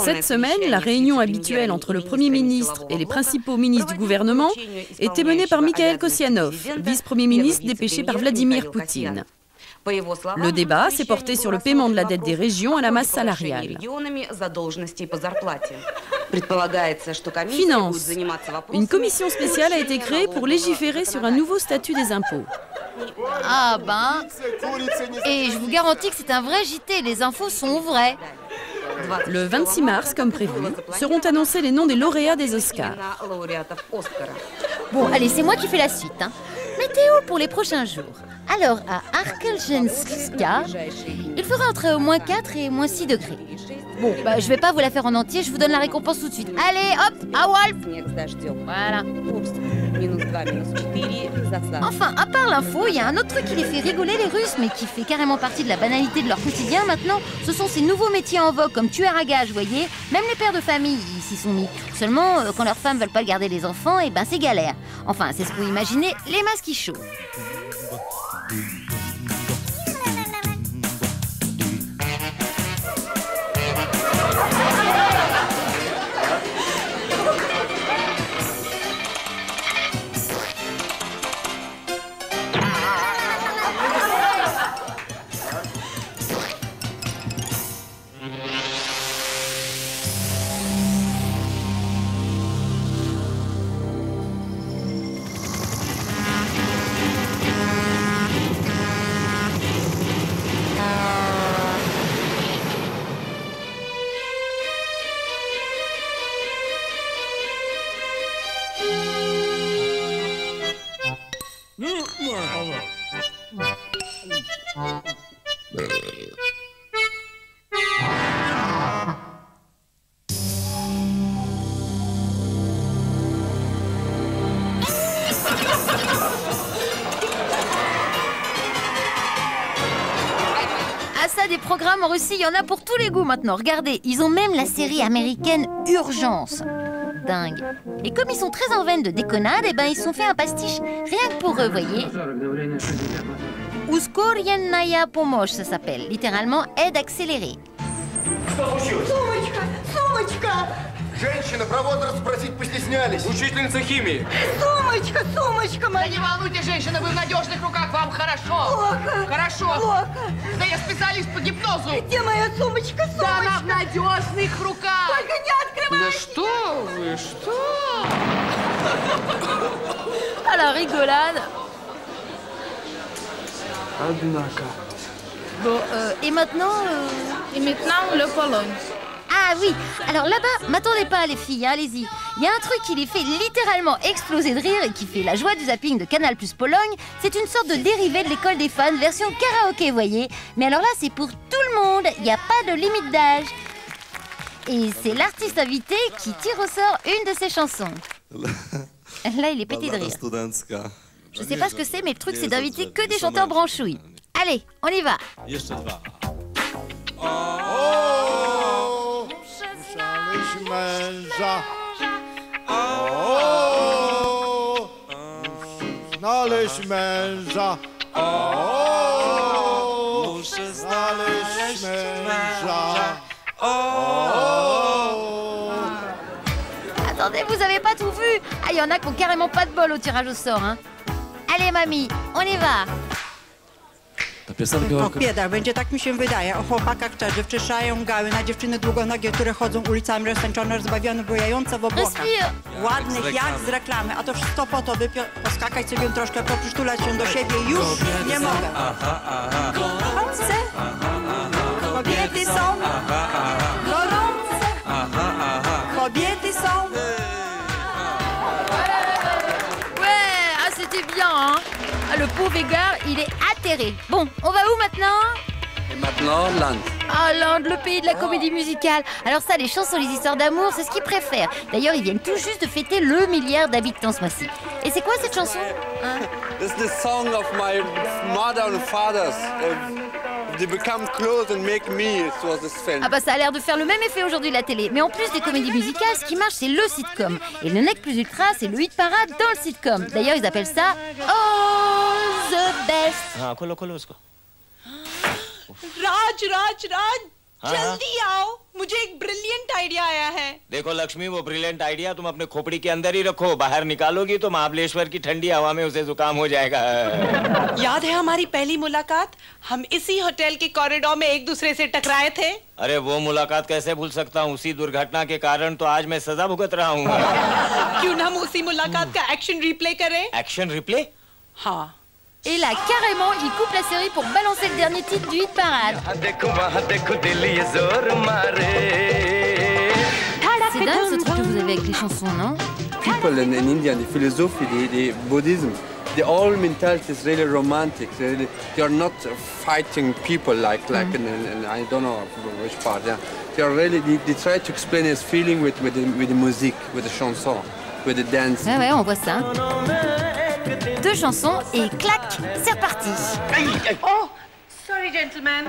Cette semaine, la réunion habituelle entre le Premier ministre et les principaux ministres du gouvernement était menée par Mikhail Kossianov, vice-premier ministre dépêché par Vladimir Poutine. Le débat s'est porté sur le paiement de la dette des régions à la masse salariale. Finance. Une commission spéciale a été créée pour légiférer sur un nouveau statut des impôts. Ah ben... Et je vous garantis que c'est un vrai JT, les infos sont vraies. Le 26 mars, comme prévu, seront annoncés les noms des lauréats des Oscars. Bon, allez, c'est moi qui fais la suite. Météo pour les prochains jours. Alors, à Arkhangelsk, il fera entre moins 4 et moins 6 degrés. Bon, bah, je vais pas vous la faire en entier, je vous donne la récompense tout de suite. Allez, hop, à Wolf. Voilà. Enfin, à part l'info, il y a un autre truc qui les fait rigoler, les Russes, mais qui fait carrément partie de la banalité de leur quotidien maintenant. Ce sont ces nouveaux métiers en vogue, comme tueur à gages, voyez. Même les pères de famille s'y sont mis. Seulement, quand leurs femmes veulent pas garder les enfants, et ben c'est galère. Enfin, c'est ce qu'ont imaginé les masques chauds. Des programmes en Russie, il y en a pour tous les goûts maintenant. Regardez, ils ont même la série américaine Urgence. Dingue. Et comme ils sont très en veine de déconnade, eh ben ils se sont fait un pastiche rien que pour eux, voyez. Ускоренная помощь, ça s'appelle. Littéralement, aide accélérée. Женщина, про возраст спросить постеснялись. Учительница химии. Сумочка, сумочка моя. Да не волнуйтесь, женщина, вы в надежных руках, вам хорошо. Плохо. Хорошо. Плохо. Да я специалист по гипнозу. Где моя сумочка, сумочка? Да она в надежных руках. Только не открывайте. Да что вы, что? À la rigolade. Bon, et maintenant le Pologne. Ah oui, alors là-bas, m'attendez pas les filles, hein, allez-y. Il y a un truc qui les fait littéralement exploser de rire et qui fait la joie du zapping de Canal plus Pologne. C'est une sorte de dérivé de l'école des fans, version karaoké, voyez. Mais alors là, c'est pour tout le monde, il n'y a pas de limite d'âge. Et c'est l'artiste invité qui tire au sort une de ses chansons. Là, il est pété de rire. Je sais pas ce que c'est, mais le truc, c'est d'inviter que des chanteurs branchouilles. Allez, on y va. Męża. O, znaleźć męża. O, muszę znaleźć męża. Attendez, vous avez pas tout vu? Ah, il y en a qui ont carrément pas de bol au tirage au sort, hein. Allez, mamie, on y va. Bieda, będzie tak mi się wydaje. O chłopakach którzy wczyszczają gały na dziewczyny długonogie, które chodzą ulicami roztańczone, rozbawione, bujające w obłokach. Ładnych jak z reklamy, a to wszystko po to, by poskakać sobie troszkę, poprzytulać się do siebie. Już nie mogę. Gorące kobiety są, gorące kobiety są. Ouais, ah c'était bien, hein. Ah, le pauvre égard, il est atterré. Bon, on va où maintenant? Et maintenant, l'Inde. Ah, l'Inde, le pays de la comédie musicale. Alors ça, les chansons, les histoires d'amour, c'est ce qu'ils préfèrent. D'ailleurs, ils viennent tout juste de fêter le milliard d'habitants ce mois-ci. Et c'est quoi cette chanson, hein? This is the song of my mother and fathers. They become close and make me. It was this film. Ah bah ça a l'air de faire le même effet aujourd'hui la télé. Mais en plus des comédies musicales, ce qui marche, c'est le sitcom. Et le Nec Plus Ultra, c'est le hit parade dans le sitcom. D'ailleurs, ils appellent ça All the Best. हाँ खोलो खोलो उसको राज राज राज हाँ, जल्दी आओ मुझे एक brilliant idea आया है देखो लक्ष्मी वो ब्रिलियंट आइडिया तुम अपने खोपड़ी के अंदर ही रखो बाहर निकालोगी तो महाबलेश्वर की ठंडी हवा में उसे जुकाम हो जाएगा याद है हमारी पहली मुलाकात हम इसी होटल के कॉरिडोर में एक दूसरे से टकराए थे अरे वो मुलाकात कैसे भूल सकता हूँ उसी दुर्घटना के कारण तो आज मैं सजा भुगत रहा हूँ क्यों ना हम उसी मुलाकात का एक्शन रिप्ले करें एक्शन रिप्ले हाँ Et là, carrément, il coupe la série pour balancer le dernier titre du hit parade. C'est dingue ce truc que vous avez avec les chansons, non? People in India, the philosophy, the Buddhism, the whole mentality is really romantic. They are not fighting people like in I don't know which part. Yeah, they are really they try to explain his feeling with the music, with the chanson, with the dance. Ouais ouais, on voit ça. Deux chansons et clac, c'est reparti. Oh, sorry gentlemen.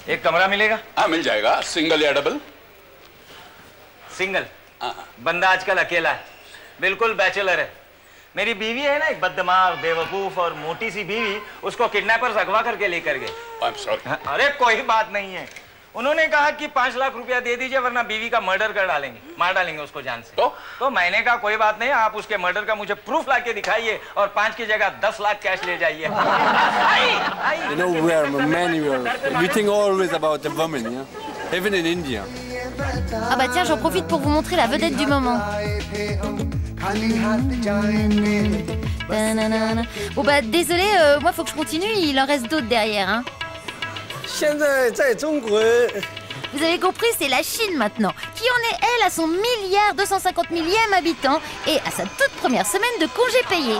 एक कमरा मिलेगा हाँ मिल जाएगा सिंगल या double single बंदा आजकल अकेला है बिल्कुल बैचलर है मेरी बीवी है ना एक बददिमाग बेवकूफ और मोटी सी बीवी उसको किडनैपर्स अगवा करके लेकर गए अरे कोई बात नहीं है उन्होंने कहा कि 5 लाख रुपया दे दीजिए वरना बीवी का मर्डर कर डालेंगे मार डालेंगे उसको जान से तो मैंने कहा कोई बात नहीं आप उसके मर्डर का मुझे प्रूफ लाके दिखाइए और 5 की जगह 10 लाख कैश ले जाइए You know we are many we think always about the women, yeah? Even in India. Ah bah tiens, j'en profite pour vous montrer la vedette du moment. Bon bah désolé, moi faut que je continue, il en reste d'autres derrière, hein. Vous avez compris, c'est la Chine maintenant, qui en est, elle, à son 1,250 millième habitant et à sa toute première semaine de congé payé.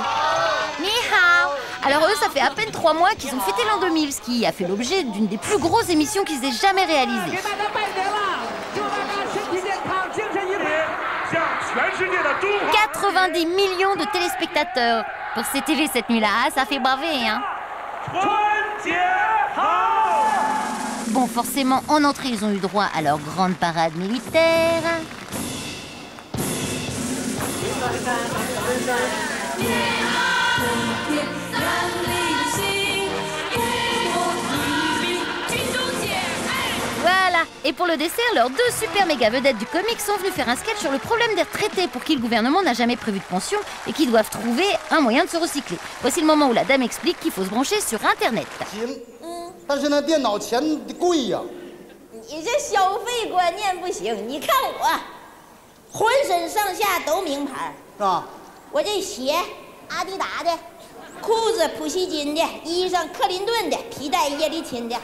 Ni hao. Alors eux, ça fait à peine 3 mois qu'ils ont fêté l'an 2000, ce qui a fait l'objet d'une des plus grosses émissions qu'ils aient jamais réalisées. 90 millions de téléspectateurs pour CTV cette nuit-là, ah, ça fait baver, hein. Bon, forcément, en entrée, ils ont eu droit à leur grande parade militaire. Voilà. Et pour le dessert, leurs 2 super méga vedettes du comic sont venus faire un sketch sur le problème des retraités pour qui le gouvernement n'a jamais prévu de pension et qui doivent trouver un moyen de se recycler. Voici le moment où la dame explique qu'il faut se brancher sur Internet. 但是呢，电脑钱贵呀。你这消费观念不行。你看我，浑身上下都名牌啊！我这鞋阿迪达的，裤子普希金的，衣裳克林顿的，皮带叶利钦的。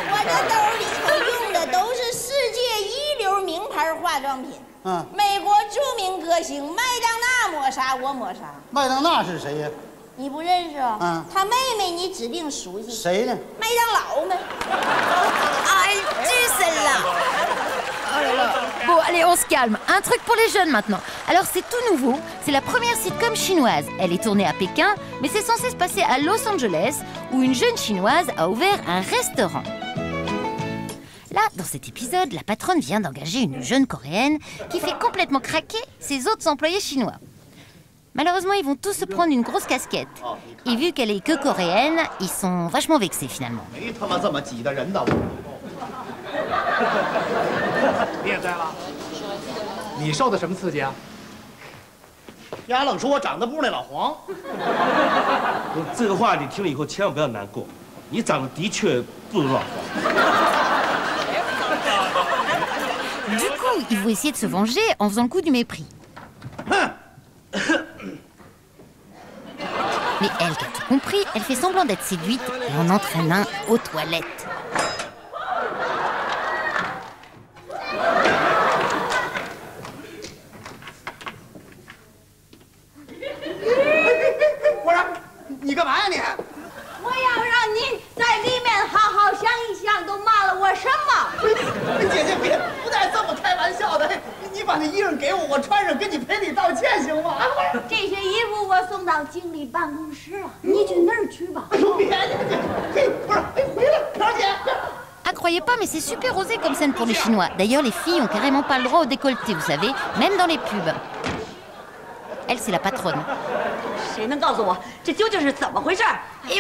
我这兜里头用的都是世界一流名牌化妆品。美国著名歌星麦当娜抹啥我抹啥。麦当娜是谁呀？ 你不认识啊？他妹妹你指定熟悉。谁呢？麦当劳们。Ah, elle tue celle-là. Oh là là. Bon, allez, on se calme. Un truc pour les jeunes maintenant. Alors, c'est tout nouveau. C'est la première sitcom chinoise. Elle est tournée à Pékin, mais c'est censé se passer à Los Angeles, où une jeune chinoise a ouvert un restaurant. Là, dans cet épisode, la patronne vient d'engager une jeune coréenne qui fait complètement craquer ses autres employés chinois. Malheureusement, ils vont tous se prendre une grosse casquette. Et vu qu'elle est que coréenne, ils sont vachement vexés finalement. 你受的什么刺激啊？丫愣说我长得不是那老黄。这个话你听了以后千万不要难过，你长得的确不如老黄。 Du coup, ils vont essayer de se venger en faisant le coup du mépris. Mais elle, qui a tout compris, elle fait semblant d'être séduite et en entraîne un aux toilettes. Ah, croyez pas, mais c'est super osé comme scène pour les Chinois. D'ailleurs, les filles ont carrément pas le droit au décolleté, vous savez, même dans les pubs. Elle, c'est la patronne. Et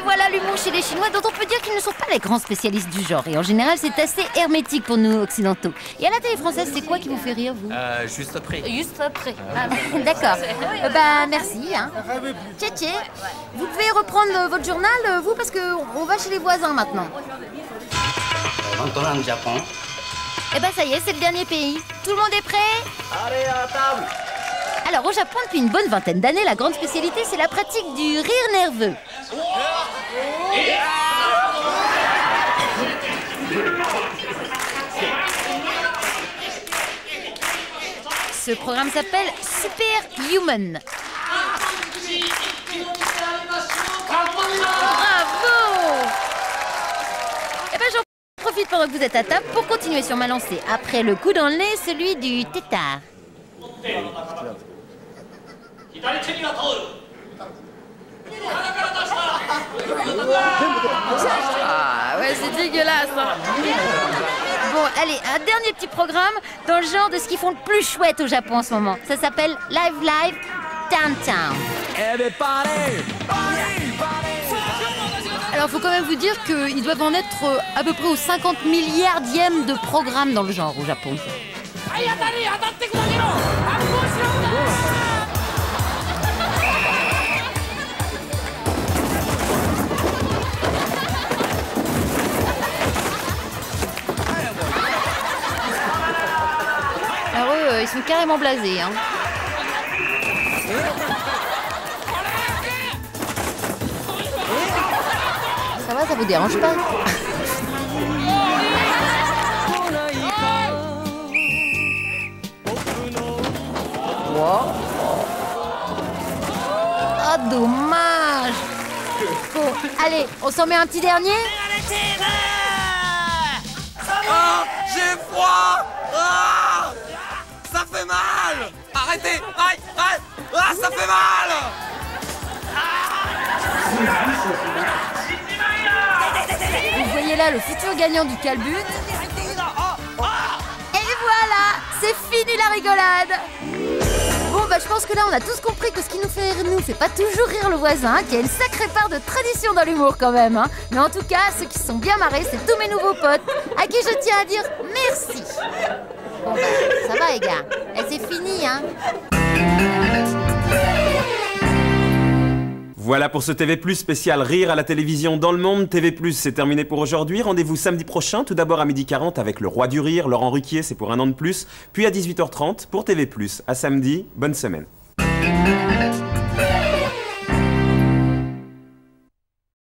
voilà l'humour chez les Chinois, dont on peut dire qu'ils ne sont pas les grands spécialistes du genre. Et en général, c'est assez hermétique pour nous occidentaux. Et à la télé française, c'est quoi qui vous fait rire, vous? Juste après. Juste après. Ah, d'accord. Bah, merci. Hein. Tché, vous pouvez reprendre votre journal, vous, parce qu'on va chez les voisins maintenant. Maintenant, le Japon. Eh ben, ça y est, c'est le dernier pays. Tout le monde est prêt? Allez, à table. Alors, au Japon, depuis une bonne vingtaine d'années, la grande spécialité, c'est la pratique du rire nerveux. Ce programme s'appelle Superhuman. Bravo! Eh ben, j'en profite pendant que vous êtes à table pour continuer sur ma lancée. Après le coup dans le nez, celui du tétard. Ah ouais, c'est dégueulasse hein. Bon, allez, un dernier petit programme dans le genre de ce qu'ils font le plus chouette au Japon en ce moment. Ça s'appelle Live Live Downtown. Alors, faut quand même vous dire qu'ils doivent en être à peu près au 50 milliardième de programmes dans le genre au Japon. Alors eux, ils sont carrément blasés, hein. Ça va, ça vous dérange pas? Ah, dommage. Bon, allez, on s'en met un petit dernier? Oh, j'ai froid. Ah, ça fait mal. Arrêtez. Aïe, aïe. Ah, ça fait mal. Vous voyez là le futur gagnant du calbut. Et voilà, c'est fini la rigolade. Bon bah je pense que là on a tous compris que ce qui nous fait rire nous fait pas toujours rire le voisin, qu'il y a une sacrée part de tradition dans l'humour quand même hein. Mais en tout cas, ceux qui se sont bien marrés, c'est tous mes nouveaux potes, à qui je tiens à dire merci. Bon bah ça va les gars, et c'est fini hein. Voilà pour ce TV+ spécial Rire à la télévision dans le monde. TV+, c'est terminé pour aujourd'hui. Rendez-vous samedi prochain, tout d'abord à 12h40 avec le roi du rire, Laurent Ruquier, c'est pour un an de plus. Puis à 18h30 pour TV+. À samedi, bonne semaine.